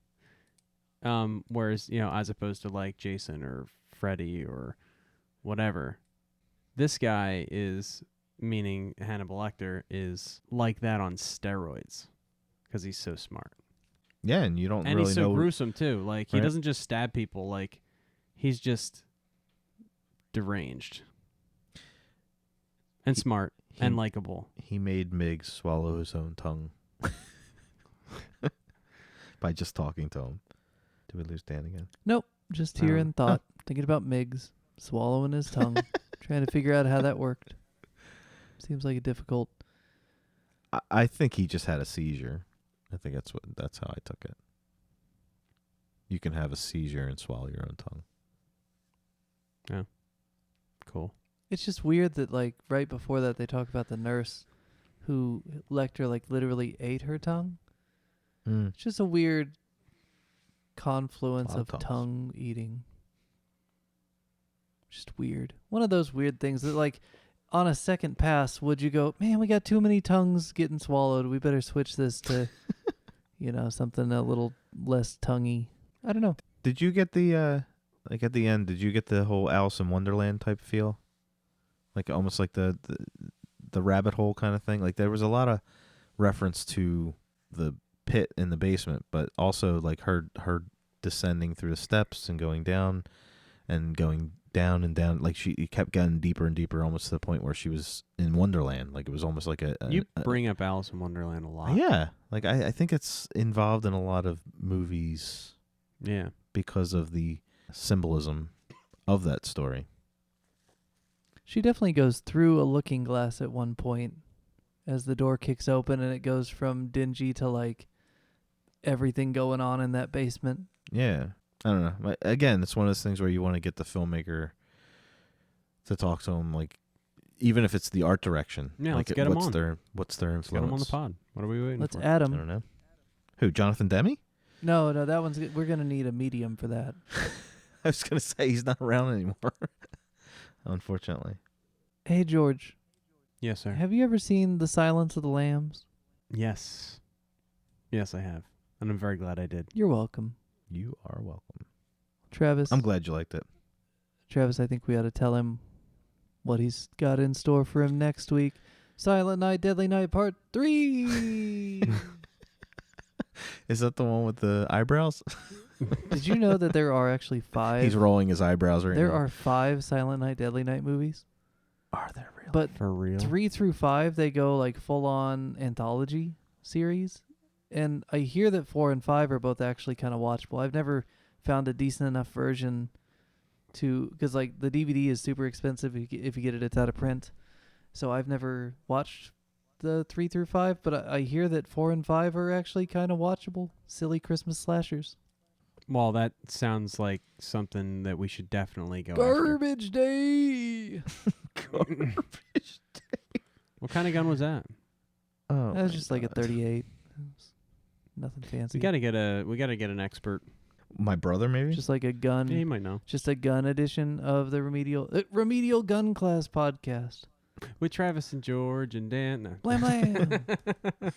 Whereas, as opposed to like Jason or Freddy or whatever, this guy is, meaning Hannibal Lecter, is like that on steroids because he's so smart. Yeah, and you don't And really he's so know. gruesome too. Like, he Right. doesn't just stab people. Like, he's just deranged and smart and likable. He made Miggs swallow his own tongue by just talking to him. Did we lose Dan again? nope, just here Oh. in thought, thinking about Miggs swallowing his tongue, trying to figure out how that worked. Seems like a difficult. I think he just had a seizure. I think that's how I took it. You can have a seizure and swallow your own tongue. Cool. It's just weird that like right before that they talk about the nurse who Lecter like literally ate her tongue. It's just a weird confluence Lot of of tongues. tongue eating. Just weird. One of those weird things that like on a second pass would you go, man, we got too many tongues getting swallowed. We better switch this to something a little less tonguey. I don't know. Did you get the like at the end? Did you get the whole Alice in Wonderland type feel? Like almost like the rabbit hole kind of thing. Like there was a lot of reference to the pit in the basement, but also like her descending through the steps and going down and going down and down. Like she kept getting deeper and deeper, almost to the point where she was in Wonderland. Like it was almost like You bring up Alice in Wonderland a lot. Yeah, like I think it's involved in a lot of movies. Yeah. Because of the symbolism of that story. She definitely goes through a looking glass at one point as the door kicks open and it goes from dingy to like everything going on in that basement. Yeah. I don't know. Again, it's one of those things where you want to get the filmmaker to talk to him, like, even if it's the art direction. Yeah, like, let's get him on. What's their influence? Let's get him on the pod. What are we waiting Let's for? add I him. don't know. Who, Jonathan Demme? No, that one's we're going to need a medium for that. I was going to say he's not around anymore, unfortunately. Hey, George, Yes, sir. have you ever seen The Silence of the Lambs? Yes. Yes, I have. And I'm very glad I did. You're welcome. You are welcome. Travis, I'm glad you liked it. Travis, I think we ought to tell him what he's got in store for him next week. Silent Night, Deadly Night Part 3. Is that the one with the eyebrows? Did you know that there are actually 5? He's rolling his eyebrows right There now. are 5 Silent Night, Deadly Night movies. Are there really? But For real? 3 through 5, they go like full-on anthology series. And I hear that 4 and 5 are both actually kind of watchable. I've never found a decent enough version to, because like the DVD is super expensive if you get it, it's out of print. So I've never watched the 3 through 5, but I hear that 4 and 5 are actually kind of watchable, silly Christmas slashers. Well, that sounds like something that we should definitely go Garbage Day. Garbage. after. What kind of gun was that? Oh, That was my just like a God. 38. It was nothing fancy. We gotta get an expert. My brother, maybe? Just like a gun. Yeah, you might know. Just a gun edition of the Remedial Gun Class podcast. With Travis and George and Dan. No. Blam blam. I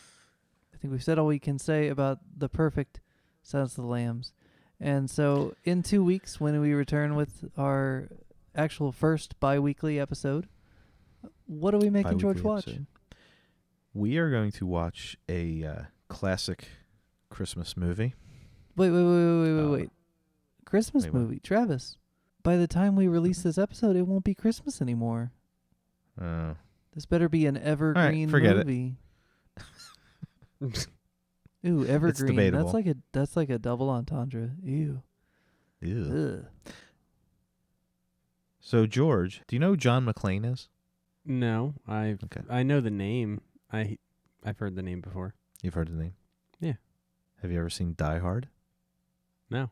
think we've said all we can say about the perfect Silence of the Lambs. And so in 2 weeks, when we return with our actual first bi-weekly episode, what are we making George Bi-weekly watch? episode. We are going to watch a classic Christmas movie. Wait. Christmas Wait, what? movie. Travis, by the time we release this episode, it won't be Christmas anymore. This better be an evergreen forget it. movie. Ooh, evergreen. debatable. That's like a double entendre. Ew. Ew. Ugh. So, George, do you know who John McClane is? No, Okay. I know the name. I've heard the name before. You've heard the name? Yeah. Have you ever seen Die Hard? No,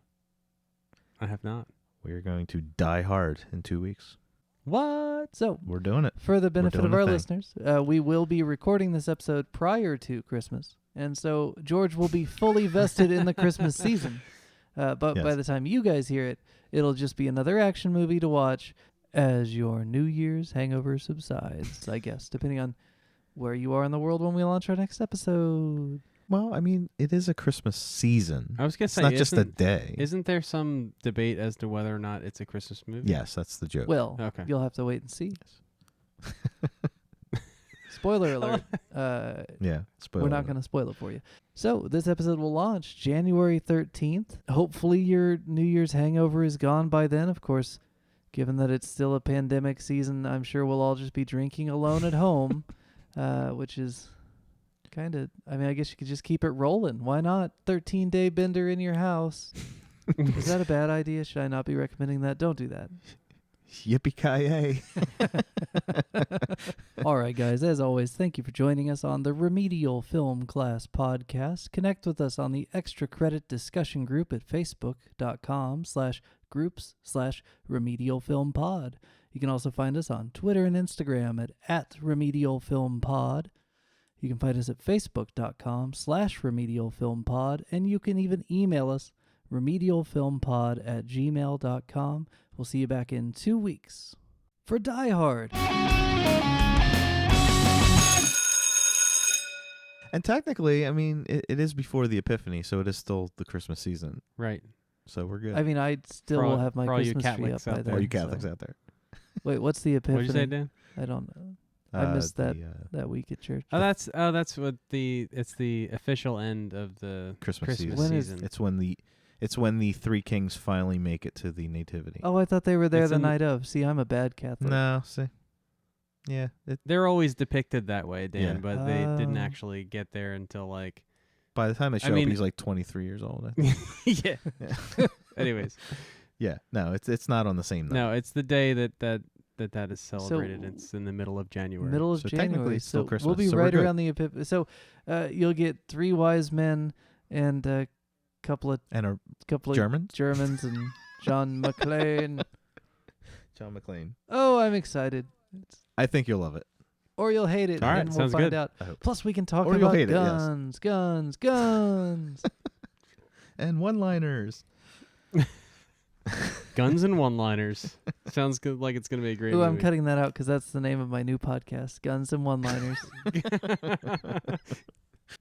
I have not. We are going to Die Hard in 2 weeks. What? So, We're doing it. for the benefit doing of a our thing. listeners, we will be recording this episode prior to Christmas. And so George will be fully vested in the Christmas season. But by Yes. the time you guys hear it, it'll just be another action movie to watch as your New Year's hangover subsides, I guess, depending on where you are in the world when we launch our next episode. Well, I mean, it is a Christmas season. I was gonna It's say, not just a day. Isn't there some debate as to whether or not it's a Christmas movie? Yes, that's the joke. Well, Okay. you'll have to wait and see. Spoiler alert. Yeah. We're not going to spoil it for you. So this episode will launch January 13th. Hopefully your New Year's hangover is gone by then. Of course, given that it's still a pandemic season, I'm sure we'll all just be drinking alone at home, which is kind of, I mean, I guess you could just keep it rolling. Why not? 13-day bender in your house. Is that a bad idea? Should I not be recommending that? Don't do that. Yippee-ki-yay. All right, guys, as always, thank you for joining us on the Remedial Film Class podcast. Connect with us on the Extra Credit discussion group at facebook.com/groups/remedialfilmpod. You can also find us on Twitter and Instagram at @remedialfilmpod. You can find us at facebook.com/remedialfilmpod, and you can even email us remedialfilmpod@gmail.com. We'll see you back in 2 weeks for Die Hard. And technically, I mean, it is before the Epiphany, so it is still the Christmas season. Right. So we're good. I mean, I still For all- will have my for all you Christmas tree up Catholics by out then. there. All you Catholics so. out there. Wait, what's the Epiphany? What did you say, Dan? I don't know. I missed that week at church. Oh, that's what it's the official end of the Christmas season. When is- season. It's when It's when the three kings finally make it to the nativity. Oh, I thought they were there It's the in- night of. See, I'm a bad Catholic. No, see. Yeah. They're always depicted that way, Dan, Yeah. but they didn't Oh. actually get there until like. By the time they show mean- up, he's like 23 years old. I think. Yeah. Anyways, Yeah. No, it's not on the same night. no, it's the day that is celebrated. It's in the middle of January. Middle of So technically January. it's still So Christmas, we'll be so we're right good. around the Epiphany. So you'll get 3 wise men and a couple of And Germans Germans? and John McClane. John McClane. Oh, I'm excited. I think you'll love it. Or you'll hate it, All right, and we'll sounds find good. out. I hope. Plus, we can talk Or you'll about hate it, yes. guns. And one-liners. Guns and one-liners. Sounds good. Like it's gonna be a great Ooh, I'm movie. cutting that out because that's the name of my new podcast, Guns and One-Liners.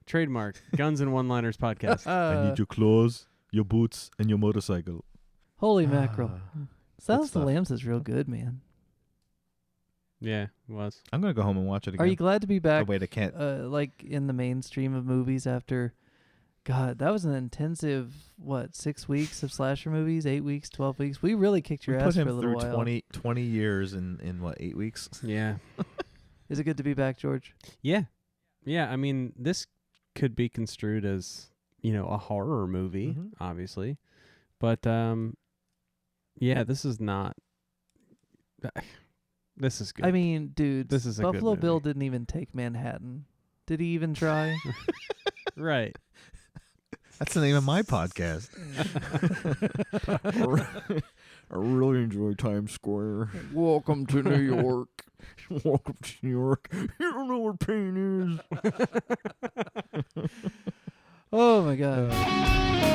Trademark. Guns and one-liners podcast. your claws, your boots, and your motorcycle. Holy mackerel. Silence of the stuff. Lambs is real good, man. Yeah, it was. I'm going to go home and watch it again. Are you glad to be Oh, back, wait, I can't. like, in the mainstream of movies after... God, that was an intensive, 6 weeks of slasher movies? 8 weeks, 12 weeks? We really kicked your We ass put for a him little through while. 20 years in what, 8 weeks? Yeah. Is it good to be back, George? Yeah. Yeah, I mean, this could be construed as, a horror movie, Mhm. obviously. But, yeah, this is not... This is good. I mean, dude, This is a good Buffalo Bill movie. didn't even take Manhattan. Did he even try? Right. That's the name of my podcast. I really enjoy Times Square. Welcome to New York. Welcome to New York. You don't know where pain is. Oh, my God.